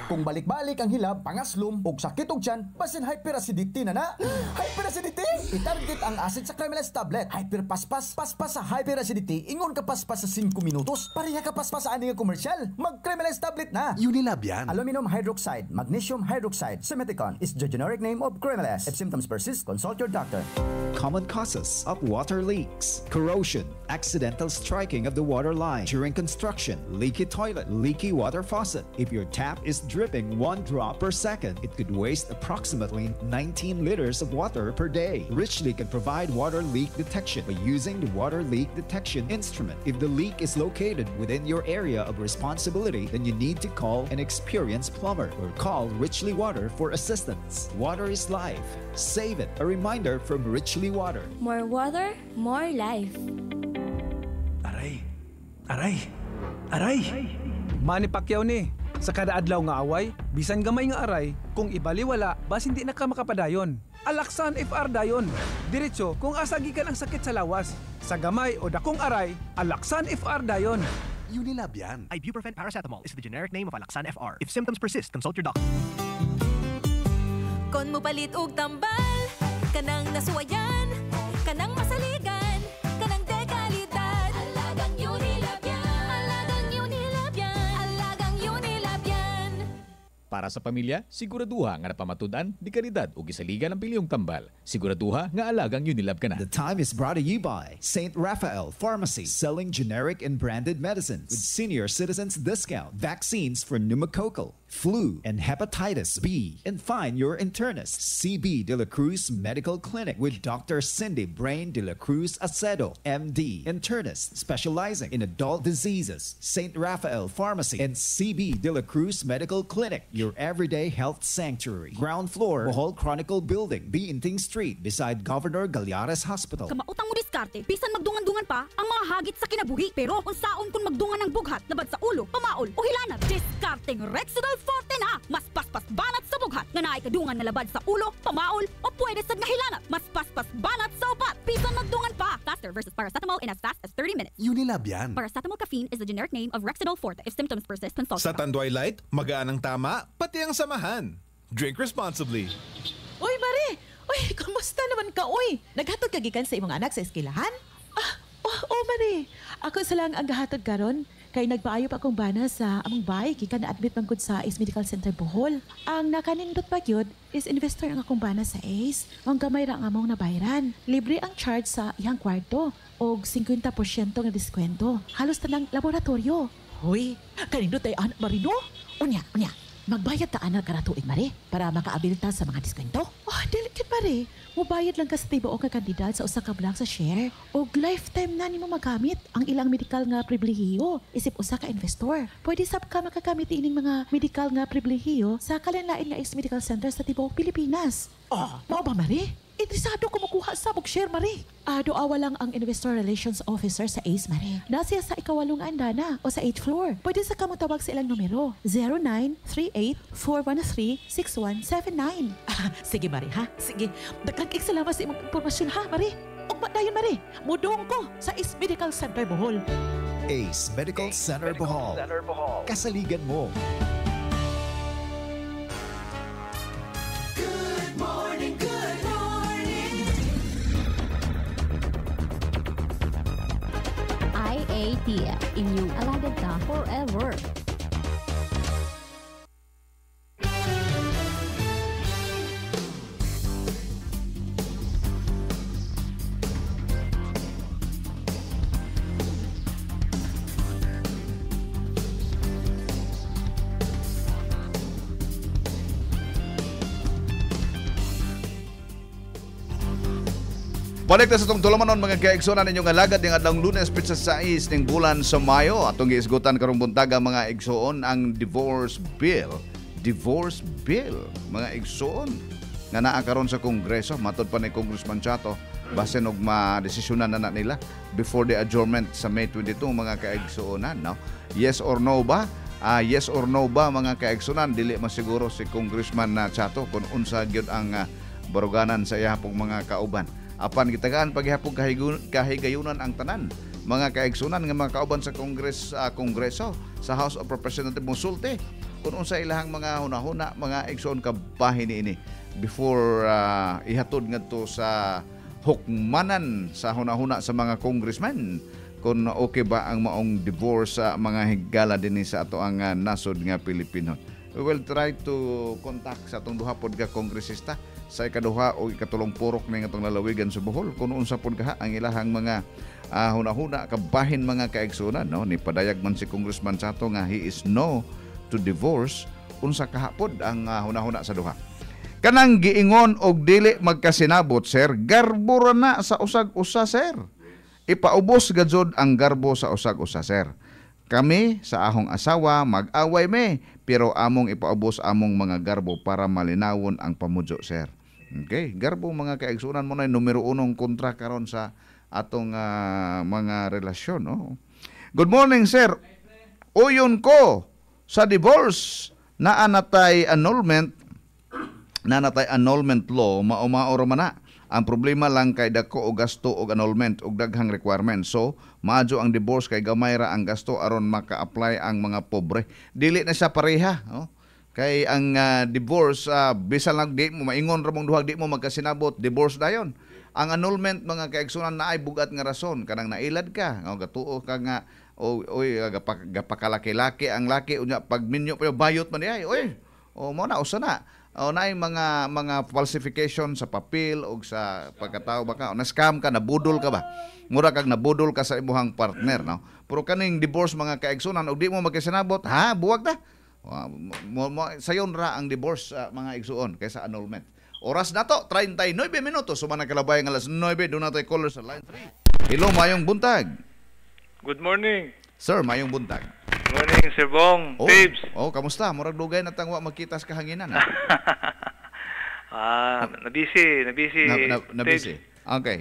Kung balik-balik ang hilab, pangaslom, ug sakit og tiyan, basin hyperacidity na. Hyperacidity? I-target ang acid sa Cremeles tablet. Hyperpaspas, paspas sa hyperacidity, ingon ka paspas sa 5 minutos. Pareha ka paspas sa aning komersyal. Mag Cremeles tablet na. Unilab yan. Aluminum hydroxide, magnesium hydroxide, Simeticon is the generic name of Cremeles. If symptoms persist, consult your doctor. Common causes of water leaks: corrosion, accidental striking of the water line during construction, leaky toilet, leaky water faucet. If your tap is dripping 1 drop per second, it could waste approximately 19 liters of water per day. Richly can provide water leak detection by using the water leak detection instrument. If the leak is located within your area of responsibility, then you need to call an experienced plumber or call Richly Water for assistance. Water is life. Save it. A reminder from Richly Water. More water, more life. Aray! Aray! Aray! Manny Pacquiao ni. Sa kada adlaw nga away, bisan gamay nga aray, kung ibaliwala, bas hindi na ka makapadayon. Alaksan FR dayon. Diretso kung asa gikan ang sakit sa lawas. Sa gamay o dakong aray, Alaksan FR dayon. Unilab yan. Ibuprofen paracetamol is the generic name of Alaksan FR. If symptoms persist, consult your doctor. Kon mo palit og tambal, kanang nasuwayan, kanang masaligan, kanang dekalidad. Alagang Unilab yan. Alagang Unilab yan. Alagang Unilab yan. Para sa pamilya, siguraduha nga napamatud-an di kalidad o gisaligan ang pilyong tambal. Siguraduha nga alagang Unilab ka na. The time is brought to you by St. Raphael Pharmacy, selling generic and branded medicines with senior citizens discount, vaccines for pneumococcal, flu, and hepatitis B. And find your internist, CB De La Cruz Medical Clinic with Dr. Cindy Brain De La Cruz Acedo, MD, internist specializing in adult diseases. St. Raphael Pharmacy and CB De La Cruz Medical Clinic, your everyday health sanctuary. Ground floor, Bohol Chronicle Building, Biinting Street, beside Governor Galyares Hospital. Kamautang mo diskarte, bisan magdungan-dungan pa ang mga hagit sa kinabuhi. Pero kung saon kung magdungan ng bughat, labad sa ulo, pamaol o hilanat, diskarteng Rexidol Forte na! Mas paspas banat sa bughat, nga naay kadungan na labad sa ulo, pamaol o pwede sad nga hilanat. Mas paspas banat sa upat, bisan magdungan pa! Faster versus paracetamol in as fast as 30 minutes. Unilab yan. Paracetamol caffeine is the generic name of Rexidol Forte. If symptoms persist, consult Sa Tanduay Light, magaan ang tama, pati ang samahan. Drink responsibly. Uy, Mare! Uy, kamusta naman ka, uy? Naghatod ka gikan sa imong anak sa eskwelahan? Mare. Ako sa lang ang gahatod karon kay nagpaayo pa akong bana sa among bahay gikan na-admit man gud sa Ace Medical Center Bohol. Ang nakanindot pa gyud is investor ang akong bana sa Ace. Ang gamay ra ang among nabayaran. Libre ang charge sa iyang kwarto og 50% nga diskwento. Halos tanang laboratorio. Hoy, kanindot ay anak marino? Unya. Magbayad ta anak karatuig, Mare, para makaabilta sa mga diskwento. Delicate, Mare. Mubayad lang ka sa tibo o ka kandidat sa usa ka block sa share. O lifetime na nimo magamit ang ilang medical nga pribilehiyo. Isip usa ka investor. Pwede sab ka makagamit ining mga medical nga pribilehiyo sa kalinlain nga Ace Medical Center sa tibuok Pilipinas. Mao ba, Mare? Interesado ko makuha sa share, Mare. Doawa lang ang Investor Relations Officer sa Ace, Mare. Nasiya sa ikawalong andana o sa 8th floor. Pwede sa kamutawag sa ilang numero. 0938-413-6179. Sige, Mare, ha? Sige. Dagdag salamat sa imong impormasyon, ha, Mare? Ugma dayon, Mare. Mudong ko sa Ace Medical Center Bohol. Ace Medical Center Bohol. Kasaligan mo. IATF, inyong alagad ka forever. Balik na sa itong tulumanon mga kaigsunan ninyong alagad ng adlang Lunes pizza 6 ng bulan sa Mayo. Atong giisgutan karong buntaga mga igsuon ang divorce bill. Divorce bill mga igsuon nga naa karon sa Kongreso. Matod pa ni Congressman Chato basin og madesisyonan na nila before the adjournment sa May 22 mga kaigsuonan. No? Yes or no ba? Yes or no ba mga kaigsunan? Dili masiguro si Congressman Chato kung unsa gyud ang baruganan sa iyahapong mga kauban. Apan gitagaan paghihapon kahigayunan ang tanan mga kaigsunan nga mga kauban sa Kongreso sa House of Representatives musulti kung unsa ilahang mga hunahuna mga igsoon kabahin ini before ihatod ngadto sa hukmanan sa hunahuna sa mga congressman kung okay ba ang maong divorce sa mga higala dinhi sa ato ang nasod nga Pilipino. We will try to contact sa atong duha pod ka kongresista sa ikaduha o ikatulong purok ng atong lalawigan sa Bohol kung unsa pod kaha ang ilahang mga hunahuna kabahin mga kaigsunan. No? Ni padayag man si Congressman Chato nga he is no to divorce unsa kaha pod ang hunahuna sa duha. Kanang giingon og dili magkasinabot sir, garbo ra na sa usag-usa sir. Ipaubos gadzod ang garbo sa usag-usa sir. Kami sa ahong asawa mag-away me pero among ipaubos among mga garbo para malinawon ang pamudyo sir. Okay, garbo mga kaigsunan mo na numero 1 kontra karon sa atong mga relasyon. No? Good morning sir. Uyon ko sa divorce na natay annulment law mao-maor man na. Ang problema lang kay dako og gasto og annulment og daghang requirements. So, maadyo ang divorce kay gamay ra ang gasto aron maka-apply ang mga pobre. Dili na siya pareha, no? Kay ang divorce bisan lang di mo maingon ra mong duha di mo magkasinabot, divorce dayon. Ang annulment mga kaigsunan naay bugat nga rason kanang nailad ka, gatuo ka nga oy gapakalaki-laki ang laki unya pag minyo pa bayot man diay. Oy, mo na usa na. O naay mga falsification sa papel o sa pagkatao baka na scam ka, nabudol ka ba, mura kag nabudol ka sa imuhang partner, no? Pero kaning divorce mga kaigsunan og di mo magkasinabot, buwag ta sayon ra ang divorce mga igsuon kaysa annulment. Oras na to 39 minutos sumana kalabay nga alas 9 do na tay caller sa line 3. Hello, mayong buntag. Good morning sir, mayong buntag. Morning, Sir Bong. Tibbs. Kamusta? Murag dugay na tangwa magkita sa kahanginan. Nabisi. Nabisi. Okay.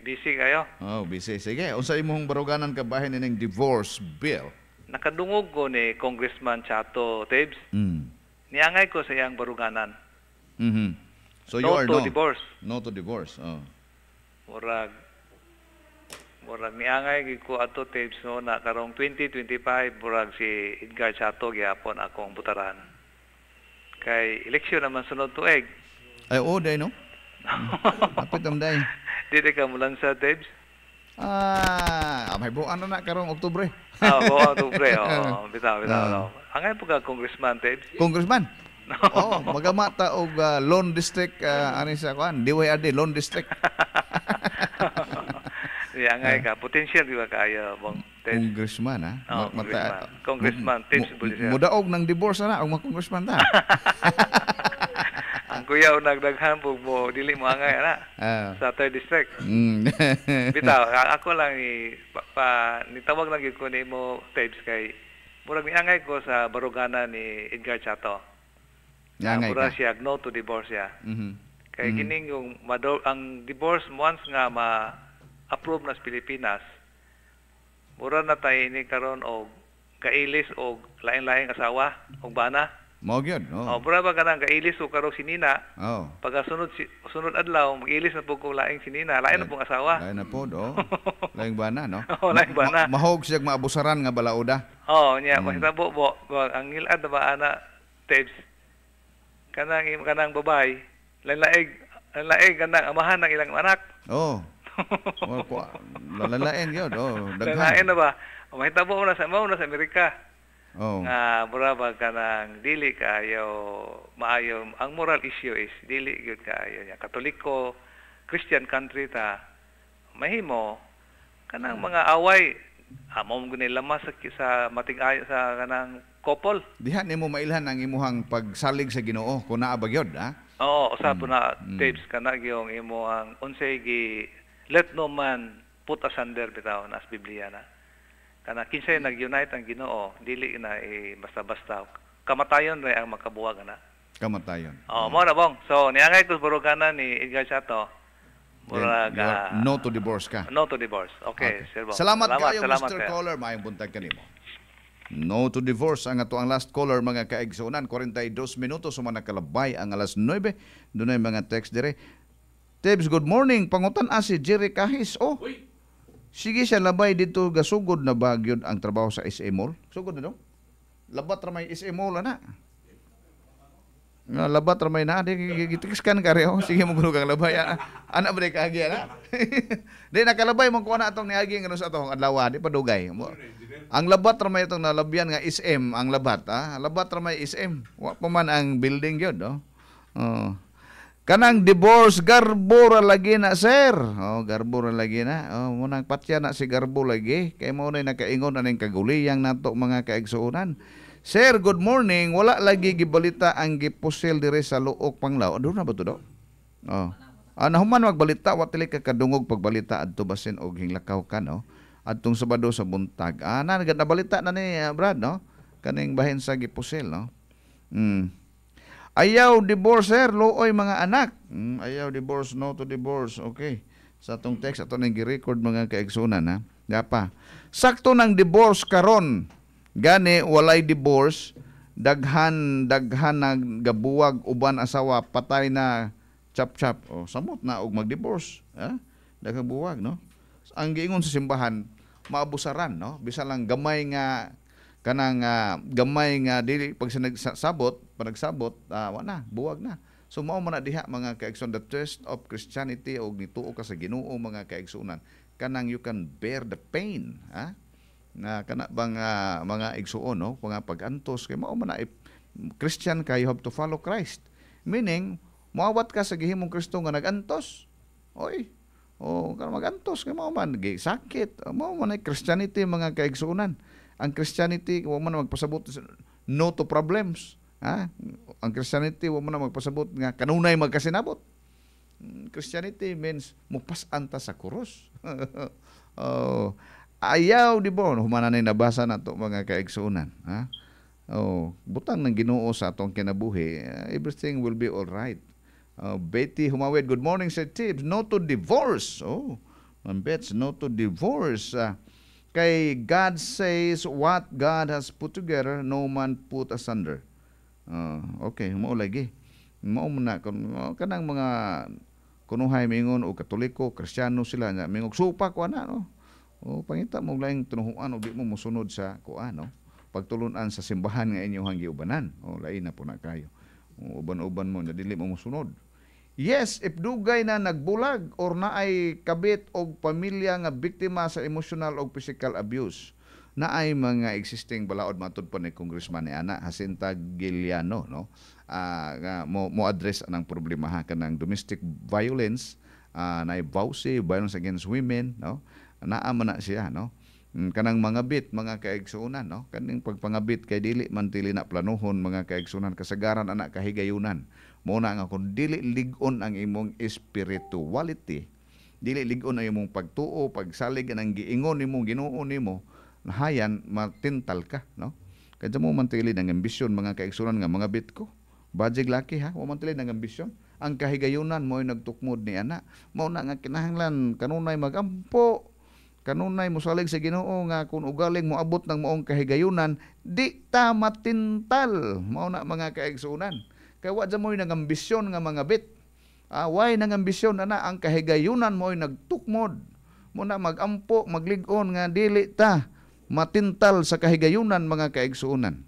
Busy kayo. Busy. Sige, unsa imong baruganan kabahin ning divorce bill? Nakadungog ko ni Congressman Chato, Tibbs. Niangay ko sa iyang baruganan. So you are no to divorce. No to divorce. Murag niangay gid ko ato Tibbs no na karong 2025 murag si Edgar Chato gyapon akong butaran. Kay eleksyon naman sunod tuig. Ay day no. Apit day. Dili ka mulan sa Tibbs? May buwan na karong Oktubre. Buwan Oktubre. Bitaw. Angay po ka Congressman Tibbs? Congressman? Magamata og Lone District ani sa kuan, DYRD Lone District. Angay ka, potential di ba kaya Bong Tibbs? Congressman Congressman Tibbs Bulisera. Mudaog ng divorce na ang mga congressman ta. Ang kuya nagdaghan mo dili mo angay ana sa 3rd district. Bitaw, ako lang nitawag lang gyud ko nimo Tibbs kay murag niangay ko sa barugana ni Edgar Chato. Mura siya no to divorce ya. Kay kining yung ang divorce once nga approve na sa Pilipinas, mura na tayo ini karon og kailis og lain-laing asawa og bana. Mao gyud. Mura ba kanang kailis og karo sinina? Pagkasunod sunod adlaw mag-ilis na pug laing sinina, lain na pong asawa. Lain na pod, laing bana, no? Laing bana. Mahog siya maabusaran nga balauda. Nya mahitabo bo ang ngilad ba ana Tibbs. Kanang babay, lain kanang amahan ng ilang anak. Lalain yun. Lalain na ba? Mahitabo mo na sa Amerika. Nga murabag ka ng dili kayo maayo. Ang moral issue is dili yun kayo. Katoliko, Christian country ta. Mahimo, kanang mga away. Amom gunilama sa mating ayo sa kanang couple. Diha nimo mailhan ang imuhang pagsalig sa Ginoo kung naa ba gyud, ha? Usab na Tibbs kana gyung imo ang unsay gi let no man put asunder bitaw nas Biblia na. Kana kinsay nag-unite ang Ginoo, dili na basta-basta. Kamatayon ray ang makabuwag na. Kamatayon. Mo na bong. So niangay ko buruganan ni Edgar Chato. No to divorce ka. No to divorce. Okay, Sir Bong. Salamat kayo, Mr. Caller. Maayong buntag kanimo. No to divorce ang ato ang last caller, mga kaigsunan. 42 minutos suma nakalabay ang alas 9. Dunay mga text dire. Tebs, good morning. Pangutan si Jerry Kahis. Sige siya labay dito gasugod na bagyod ang trabaho sa SA Mall. Sugod na dong. Labat ra may SA Mall na. Labat ramay na, di gitikiskan ka rin. Sige mo kung labay. Anak ba di kaagi na? Di nakalabay mo kung atong niagi ng sa atong adlaw, di padugay. Ang labat ramay itong nalabyan nga SM, ang labat. Labat ramay SM. Wa pa man ang building yun. Kanang divorce, garbo ra lagi na, sir. Garbo ra lagi na. Munang patya na si garbo lagi. Kaya mo na nakaingon na ng kaguliyang nato mga kaigsuunan. Sir, good morning. Wala lagi gibalita ang gipusil dire sa Luok Panglao. Ano na ba to do? Nahuman magbalita, watili ka kadungog pagbalita adto basin og hinglakaw ka, no? Adtong Sabado sa buntag. Nabalita na ni Brad, no? Kaning bahin sa gipusil, no? Ayaw divorce, sir. Looy mga anak. Ayaw divorce, no to divorce. Okay. Sa atong text, ato nang gi-record mga kaigsunan, ha? Dapa. Sakto ng divorce karon. Gani walay divorce, daghan na gabuwag uban asawa, patay na chap-chap. Samot na og mag-divorce, daghang buwag, no? Ang giingon sa simbahan, maabusaran, no? Bisa lang gamay nga kanang gamay nga dili pag nagsabot, wala, buwag na. So mao man na diha mga kaigsunan, the test of Christianity og nituo ka sa Ginoo mga kaigsunan. Kanang you can bear the pain, na kana bang mga igsuon, no, mga pagantos kay mao man na Christian ka, you have to follow Christ, meaning moawat ka sa gihimong Kristo nga nagantos, kana magantos kay mao man sakit, mao man ay Christianity mga kaigsuonan. Ang Christianity wa man magpasabot no to problems, ang Christianity wa man magpasabot nga kanunay magkasinabot. Christianity means mupas-anta sa krus. Ayaw di ba? Humananay nabasa na to mga kaigsuunan. Butang ng Ginoo sa atong kinabuhi. Everything will be all right. Betty Humawid, good morning Sir Tibbs. No to divorce. Bets, no to divorce. Kay God says what God has put together, no man put asunder. Okay, mao lagi. Mao na kanang mga kunuhay mingon o Katoliko, Kristiyano sila nya mingog supa ko ana, no. Pangita mo laing tunuhuan o di mo musunod sa kuan, no? Pagtulunan sa simbahan nga inyong giubanan. Lain na po na kayo. Uban-uban mo na dili mo musunod. Yes, if dugay na nagbulag or naay kabit og pamilya nga biktima sa emotional o physical abuse, naay mga existing balaod matud pa ni Congressman ni Ana Jacinta Giliano, no? Nga mo address anang problema kanang domestic violence, naay VAUSI, violence against women, no? Naama na siya, no? Kanang mga bit, mga kaigsuunan, no? Kaning pagpangabit kay dili man tili na planuhon mga kaigsuunan, kasagaran anak kahigayunan. Muna nga kung dili ligon ang imong spirituality, dili ligon ang imong pagtuo, pagsalig ang giingon nimo, Ginoo nimo, nahayan matintal ka, no? Kaya mo man tili ng ambisyon mga kaigsuunan nga mga bit ko. Bajig laki ha, wa man tili ng ambisyon. Ang kahigayunan mo ay nagtukmod ni ana. Mao na nga kinahanglan kanunay magampo. Kanunay mosalig sa Ginoo nga kung ugaling moabot ng maong kahigayunan, di ta matintal. Mao na mga kaigsuunan. Kaya wa mo nang ambisyon nga mga bit. Why nang ambisyon na ang kahigayunan mo ay nagtukmod. Mo na magampo, magligon nga dili ta matintal sa kahigayunan mga kaigsuunan.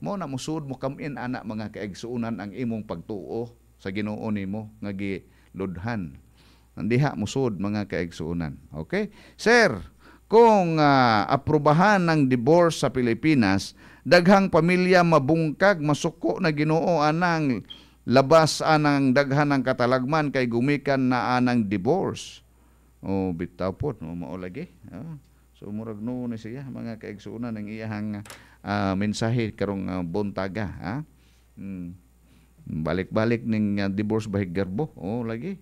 Mo na musud mo kamin ana mga kaigsuunan ang imong pagtuo sa Ginoo nimo nga giludhan. Nandiha musud mga kaigsuunan. Okay? Sir, kung aprubahan ng divorce sa Pilipinas, daghang pamilya mabungkag, masuko na Ginoo anang labas anang daghan ng katalagman kay gumikan na anang divorce. Bitaw po, mao lagi. So murag no ni siya mga kaigsuunan ng iyahang mensahe karong buntaga, Balik-balik ning divorce bahig garbo. Lagi.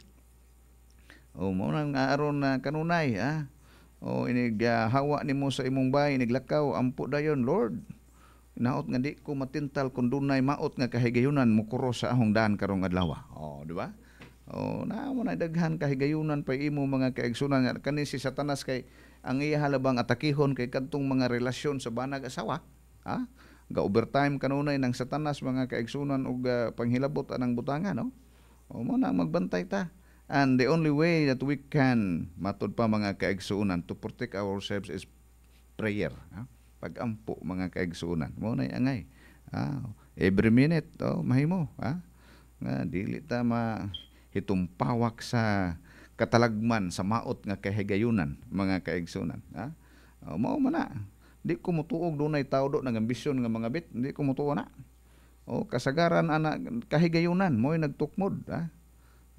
O mo nang aron na kanunay, O inig hawa nimo sa imong bahay, iniglakaw, ampo dayon, Lord. Naot nga di ko matintal kung dunay maot nga kahigayunan mukuro sa ahong daan karong adlaw. O, di ba? O, na mo na daghan kahigayunan pa imo mga kaigsunan nga kani si Satanas kay ang iya halabang atakihon kay kadtong mga relasyon sa banag asawa. Ga overtime kanunay ng Satanas mga kaigsunan ug panghilabot anang butangan, no? O mo na magbantay ta. And the only way that we can matud pa mga kaigsunan to protect ourselves is prayer. Pagampo mga kaigsunan mo na angay every minute mahimo nga dili ta mahitumpawak sa katalagman sa maot nga kahigayunan mga kaigsunan mao man na di ko mutuog dunay tawdo ng ambisyon nga mga bit di ko mutuo na kasagaran ana kahigayunan mo'y nagtukmod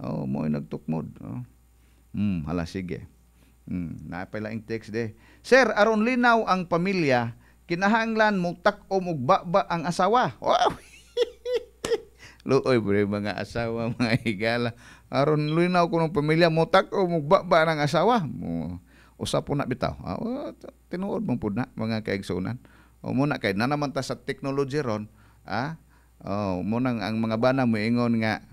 mo'y nagtukmod hala sige. Napailaing text de. Sir, aron linaw ang pamilya, kinahanglan mo tak-om og baba ang asawa. Wow! Luoy bre mga asawa, mga higala. Aron linaw ko ng pamilya, mo tak-om og baba ang asawa. Usa po na bitaw. Tinuod mong po na, mga kaigsunan. Muna kay na naman ta sa technology ron, munang ang mga bana mo ingon nga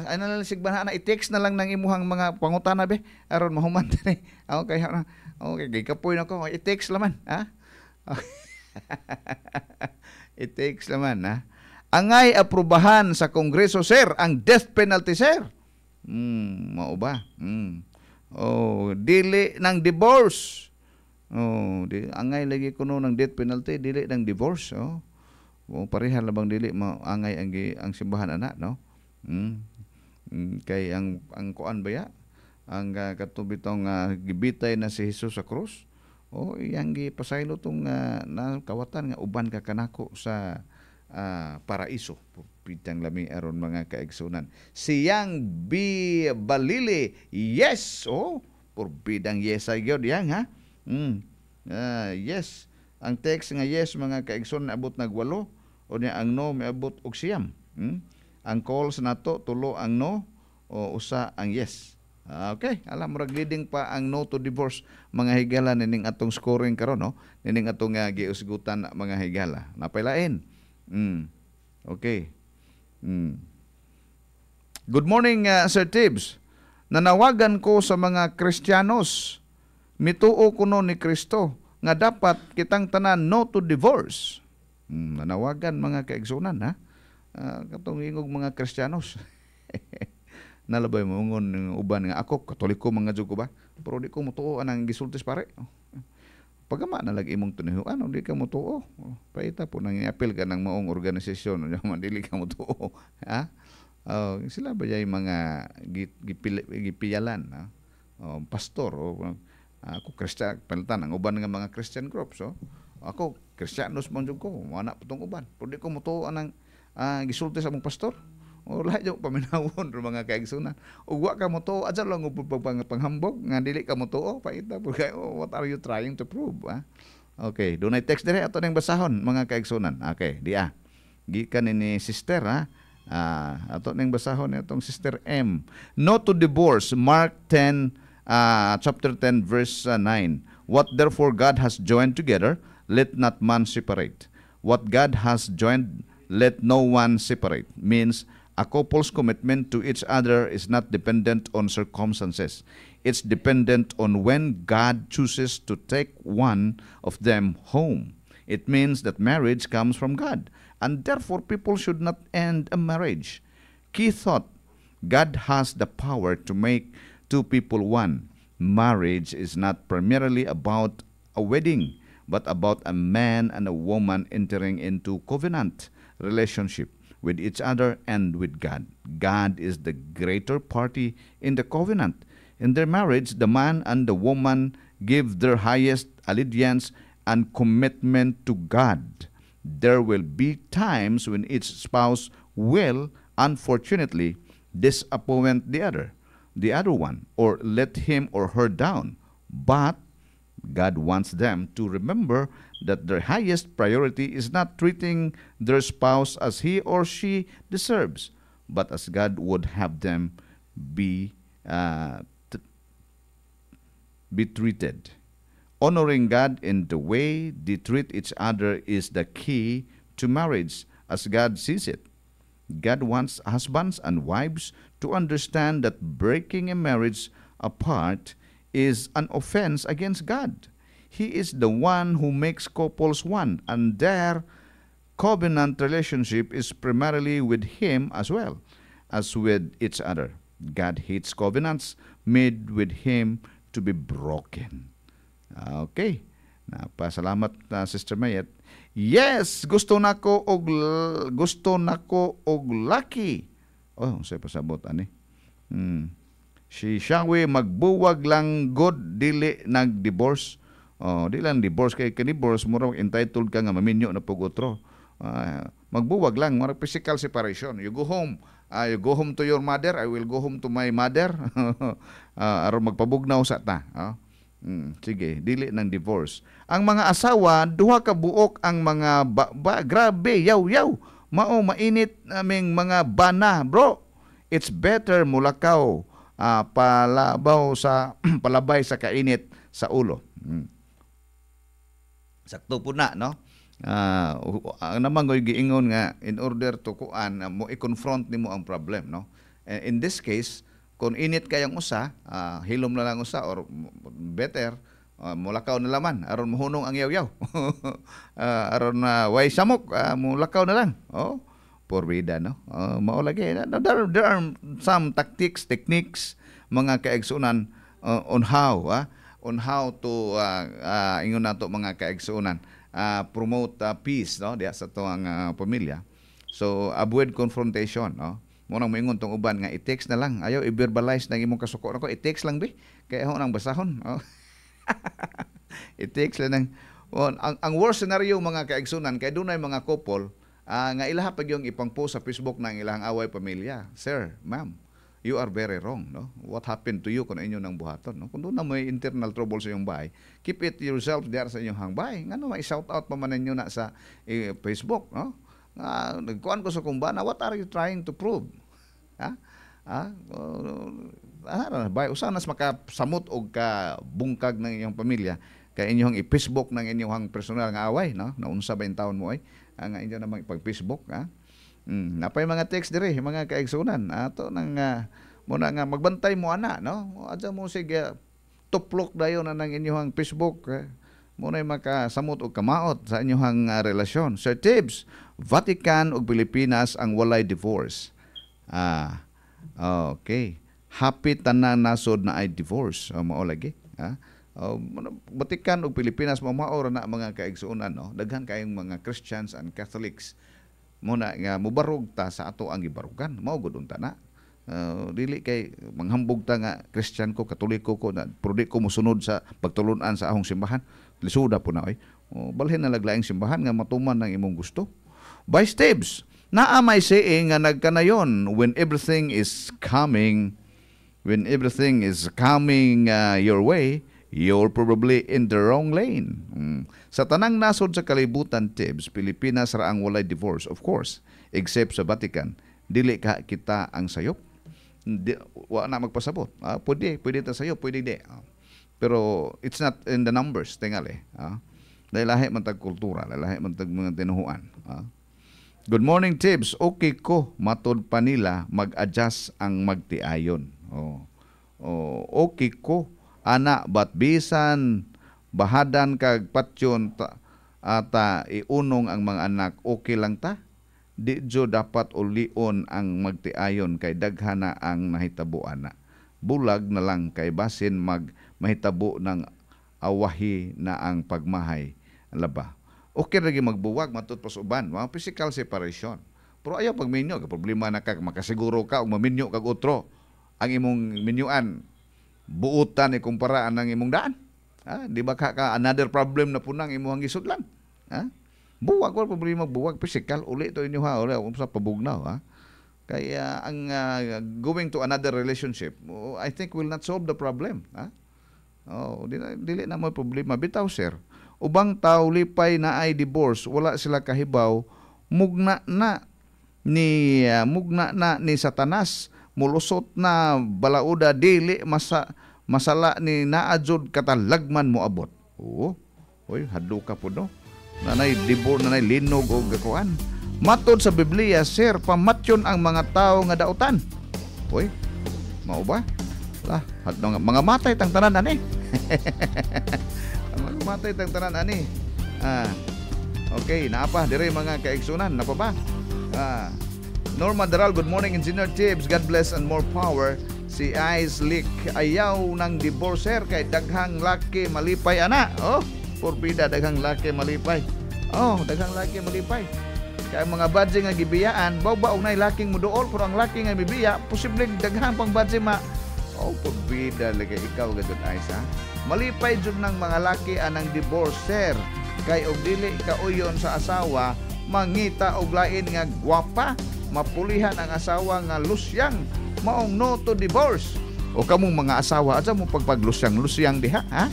ano lang sigban na i-text na lang ng imuhang mga pangutana be aron mahuman tani okay kapoy na ko i-text laman i-text laman angay aprubahan sa Kongreso sir ang death penalty sir mao ba dili ng divorce angay lagi kuno ng death penalty dili ng divorce pareha labang dili angay ang simbahan ana no. Kay ang kuan baya ang katubitong gibitay na si Jesus sa krus iyang gipasaylo tong na kawatan nga uban ka kanako sa paraiso pitang lami aron mga kaigsunan siyang balili yes purbidang yes ay gyud yang yes ang text nga yes mga kaigsunan abot nagwalo o niya ang no miabot og siyam ang calls nato tulo ang no o usa ang yes. Okay, alam mo leading pa ang no to divorce mga higala nining atong scoring karon no. Nining atong giusgutan mga higala. Napailain. Okay. Good morning Sir Tibbs. Nanawagan ko sa mga Kristiyanos. Mituo kuno ni Kristo nga dapat kitang tanan no to divorce. Nanawagan mga kaigsunan katong ingog mga Kristiyanos. Nalabay mo ngon uban nga ako Katoliko mga jud ko ba pero di ko mutuo anang gisultis pare. Pagama na lagi imong tunihuan di ka mutuo. Paita po nang i-appeal ka ng maong organisasyon man dili ka mutuo. Sila ba jay mga gipiyalan pastor ako Kristiyan palitan ang uban nga mga Christian groups ako Kristiyanos man jud ko ana putong uban pero di ko mutuo anang gisulti sa mong pastor lahat yung paminawon ro mga kaigsunan ug wa ka mo tuo adto lang ug panghambog nga dili ka mo tuo paita po kay what are you trying to prove okay dunay text dire ato ning basahon mga kaigsunan okay gikan ni sister ato ning basahon itong sister M no to divorce Mark 10 chapter 10 verse 9 what therefore God has joined together let not man separate what God has joined let no one separate means a couple's commitment to each other is not dependent on circumstances. It's dependent on when God chooses to take one of them home. It means that marriage comes from God, and therefore people should not end a marriage. Key thought, God has the power to make two people one. Marriage is not primarily about a wedding, but about a man and a woman entering into covenant relationship with each other and with God. God is the greater party in the covenant. In their marriage, the man and the woman give their highest allegiance and commitment to God. There will be times when each spouse will, unfortunately, disappoint the other one, or let him or her down. But God wants them to remember that their highest priority is not treating their spouse as he or she deserves, but as God would have them be be treated. Honoring God in the way they treat each other is the key to marriage as God sees it. God wants husbands and wives to understand that breaking a marriage apart is an offense against God. He is the one who makes couples one, and their covenant relationship is primarily with Him as well as with each other. God hates covenants made with Him to be broken. Okay. Napasalamat Sister Mayet. Yes, gusto nako og lucky. Oh, say pasabot ani. Si Shangwe magbuwag lang god dili nag-divorce. Oh, di lang divorce kay ka-divorce mura entitled ka nga maminyo na pug otro. Magbuwag lang, mura physical separation. You go home. You go home to your mother, I will go home to my mother. Aron magpabugnaw sa ta. Sige, dili ng divorce. Ang mga asawa, duha ka buok ang mga grabe, yaw. Mao mainit aming mga bana, bro. It's better mulakaw palabay sa kainit sa ulo. Sakto po na, no? Ang naman ko'y giingon nga in order to kuan mo i-confront nimo ang problem, no? In this case, kung init kayang usa, hilom na lang usa or better, mulakaw na laman aron mohunong ang yaw-yaw. Aron way samok, mulakaw na lang. Oh, porbida, no? Mao lagi. There are some techniques mga kaigsunan on how to ingon nato mga kaigsunan promote peace, no, diya sa tuang pamilya. So avoid confrontation, no. Munang moingon tong uban nga i-text na lang, ayaw i-verbalize nang imong kasuko nako, i-text lang bi kay ho nang basahon. Oh. I-text lang. Ang worst scenario mga kaigsunan kay dunay mga couple nga ilaha pag yung ipang-post sa Facebook ng ilahang away pamilya. Sir, ma'am, you are very wrong, no? What happened to you kung inyo nang buhaton, no? Kung doon na may internal trouble sa iyong bahay, keep it yourself there sa inyong hangbahay. Ngano may shout out pa man ninyo na sa Facebook, no? Nagkuan ko sa kumbana, what are you trying to prove? Usa nas makasamot og ka bungkag ng inyong pamilya kay inyong i-Facebook ng inyong personal nga away, no? Naunsa ba yung taon mo ay nga inyo namang ipag-Facebook, napay mga text dire mga kaigsunan ato nang muna nga magbantay mo ana, no? Adya mo sige tuplok dayon na ng inyong Facebook, muna makasamot og kamaot sa inyong relasyon. Sir Tibbs, Vatican ug Pilipinas ang walay divorce. Okay. Happy tanan nasod na ay divorce. Mao lagi. Vatican ug Pilipinas mao na mga kaigsunan, no? Daghan kayong mga Christians and Catholics muna nga mubarog ta sa ato ang gibarugan. Mao gud unta na. Dili kay manghambog ta nga Christian ko, Katoliko ko, na pero di ko mosunod sa pagtulun-an sa ahong simbahan. Lisuda po na oy. Balhin na laglaing simbahan nga matuman ng imong gusto. By Tibbs, naa may saying nga nagkanayon when everything is coming your way, you're probably in the wrong lane. Sa tanang nasod sa kalibutan, Tibbs, Pilipinas ra ang walay divorce, of course, except sa Vatican. Dili ka kita ang sayop. Wa na magpasabot. Pwede ta sayop, pwede di. Pero it's not in the numbers, tingali. Dahil lahi man tag kultura, lahi man tag mga tinuhuan. Good morning, Tibbs. Okay ko, matod pa nila mag-adjust ang magtiayon. Okay ko. Ana, but bisan bahadan kag patyon ata iunong ang mga anak, okay lang ta? Di jo dapat ulion ang magtiayon kay daghana ang nahitabuan na. Bulag na lang kay basin mahitabo ng awahi na ang pagmahay laba. Okay lagi magbuwag matud pas uban, mga physical separation. Pero ayaw pag minyo, problema na kag makasiguro ka og maminyo kag otro. Ang imong minyuan buutan ikumpara ang imong daan. Di ba ka another problem na punang imong gisudlan? Buwag wala problema buwag physical uli to inyo uli sa pabugnaw. Kaya ang going to another relationship, I think will not solve the problem. Dili na mo problema bitaw, sir. Ubang tao lipay na ay divorce, wala sila kahibaw, mugna na ni Satanas, mulusot na balauda dili masala ni naadjud katalagman mo abot. Oo. Oy, hadlo ka po no. Nanay dibor, nanay linog o gakuan. Matod sa Biblia, sir, pamatyon ang mga tao nga dautan. Oy, mao ba? Lah, mga matay tang tanan ani. Mga matay tang tanan ani. Okay, naapa dire mga kaigsunan, napa ba? Norma Daral, good morning Engineer Tibbs. God bless and more power. Si Ice Lick ayaw ng divorcer kay daghang laki malipay ana. Oh, porbida daghang laki malipay. Oh, daghang laki malipay. Kaya mga badge nga gibiyaan, baw-baw na laking muduol pero ang laki nga bibiya, posibleng daghang pang badge ma. Oh, porbida lagi ikaw gadud Ice ha. Malipay jud ng mga laki anang divorcer kay og dili kauyon sa asawa, mangita og lain nga gwapa, mapulihan ang asawa nga lusyang, maong no to divorce. O kamong mga asawa, adya mo pagpaglusyang-lusyang diha, ha?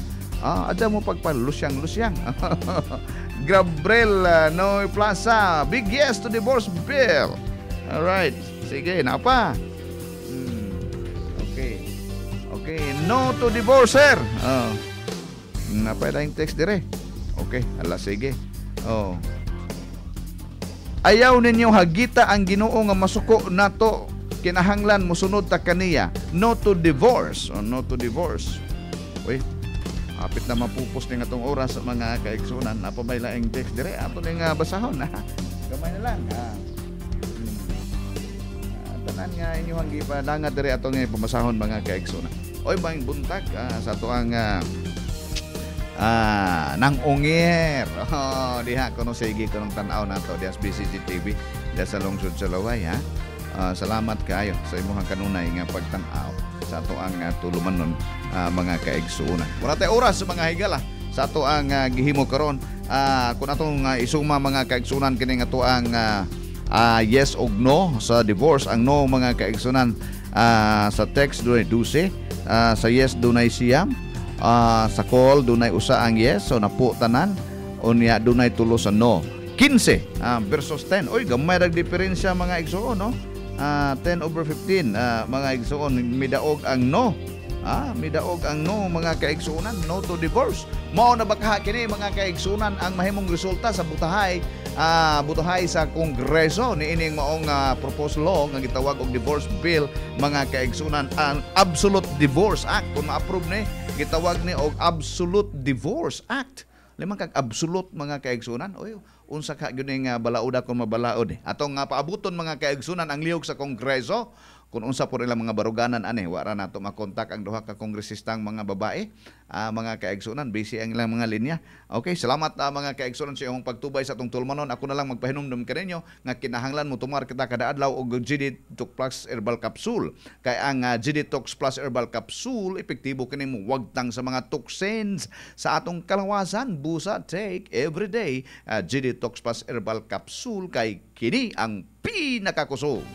Adya mo pagpaglusyang-lusyang. Gabriel Noy Plaza, big yes to divorce bill. Alright, sige, napa? Okay, no to divorcer. Napa yung text dire? Okay, ala sige. Ayaw ninyo hagita ang Ginoo nga masuko nato, kinahanglan mosunod ta kaniya. No to divorce. No to divorce. Uy, apit na mapupos ni nga tong oras sa mga kaigsunan. Napabay laing text dire ato ning basahon ha. Gamay na lang. Tanan nga inyong gipadanga dire ato nga pamasahon mga kaigsunan. Oy, bang buntag sa ato ang nang ungir. Diha kuno sige kunong tan-aw nato diha sa BCG TV diha sa lungsod sa Laway ha. Salamat kaayo sa imong kanunay nga pagtan-aw sa ato ang tulumanon mga kaigsuonan. Mura tay oras sa mga higala sa ato ang gihimo karon kun atong isuma mga kaigsuonan kini nga ato ang yes og no sa divorce. Ang no mga kaigsuonan sa text dunay 12, sa yes dunay siyam. Sa call dunay usa ang yes, so napo tanan. Unya dunay tulo sa no. 15 versus 10. Oy, gamay ra diferensya mga igsuon no. 10/15 mga igsuon midaog ang no. Midaog ang no mga kaigsuonan, no to divorce. Mao na baka kini mga kaigsuonan ang mahimong resulta sa butahay sa Kongreso niining maong proposed law nga gitawag og divorce bill mga kaigsuonan, ang Absolute Divorce Act. Kung ma-approve ni gitawag ni og Absolute Divorce Act. Limang kag absolute mga kaigsunan. Oy, unsa ka gyud nga balauda kung mabalaod atong paabuton mga kaigsunan ang lihok sa Kongreso. Kung unsa po nila mga baruganan ani, wara nato makontak ang duha ka kongresistang mga babae, mga kaigsunan, busy ang ilang mga linya. Okay, salamat mga kaigsunan sa imong pagtubay sa atong tulmanon. Ako na lang magpahinumdum kaninyo nga kinahanglan mo tumar kita kada adlaw og GD Tox Plus Herbal Capsule. Kay ang GD Tox Plus Herbal Capsule epektibo kini mo wagtang sa mga toxins sa atong kalawasan. Busa take every day GD Tox Plus Herbal Capsule kay kini ang pinakakusog.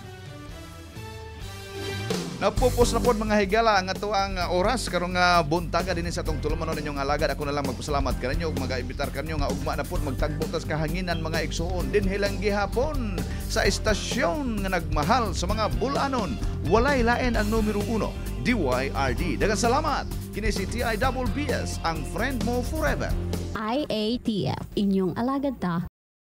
Napupos na po mga higala ang ato ang oras karong buntaga din sa atong tulumanon ninyong alagad. Ako na lang magpasalamat kaninyo ug mag-imbitar kanyo nga ugma na po magtagbo tas kahanginan mga igsuon din hilang gihapon sa estasyon nga nagmahal sa mga bulanon. Walay lain ang numero 1, DYRD. Daghang salamat. Kini si TIWBS, ang friend mo forever. IATF, inyong alagad ta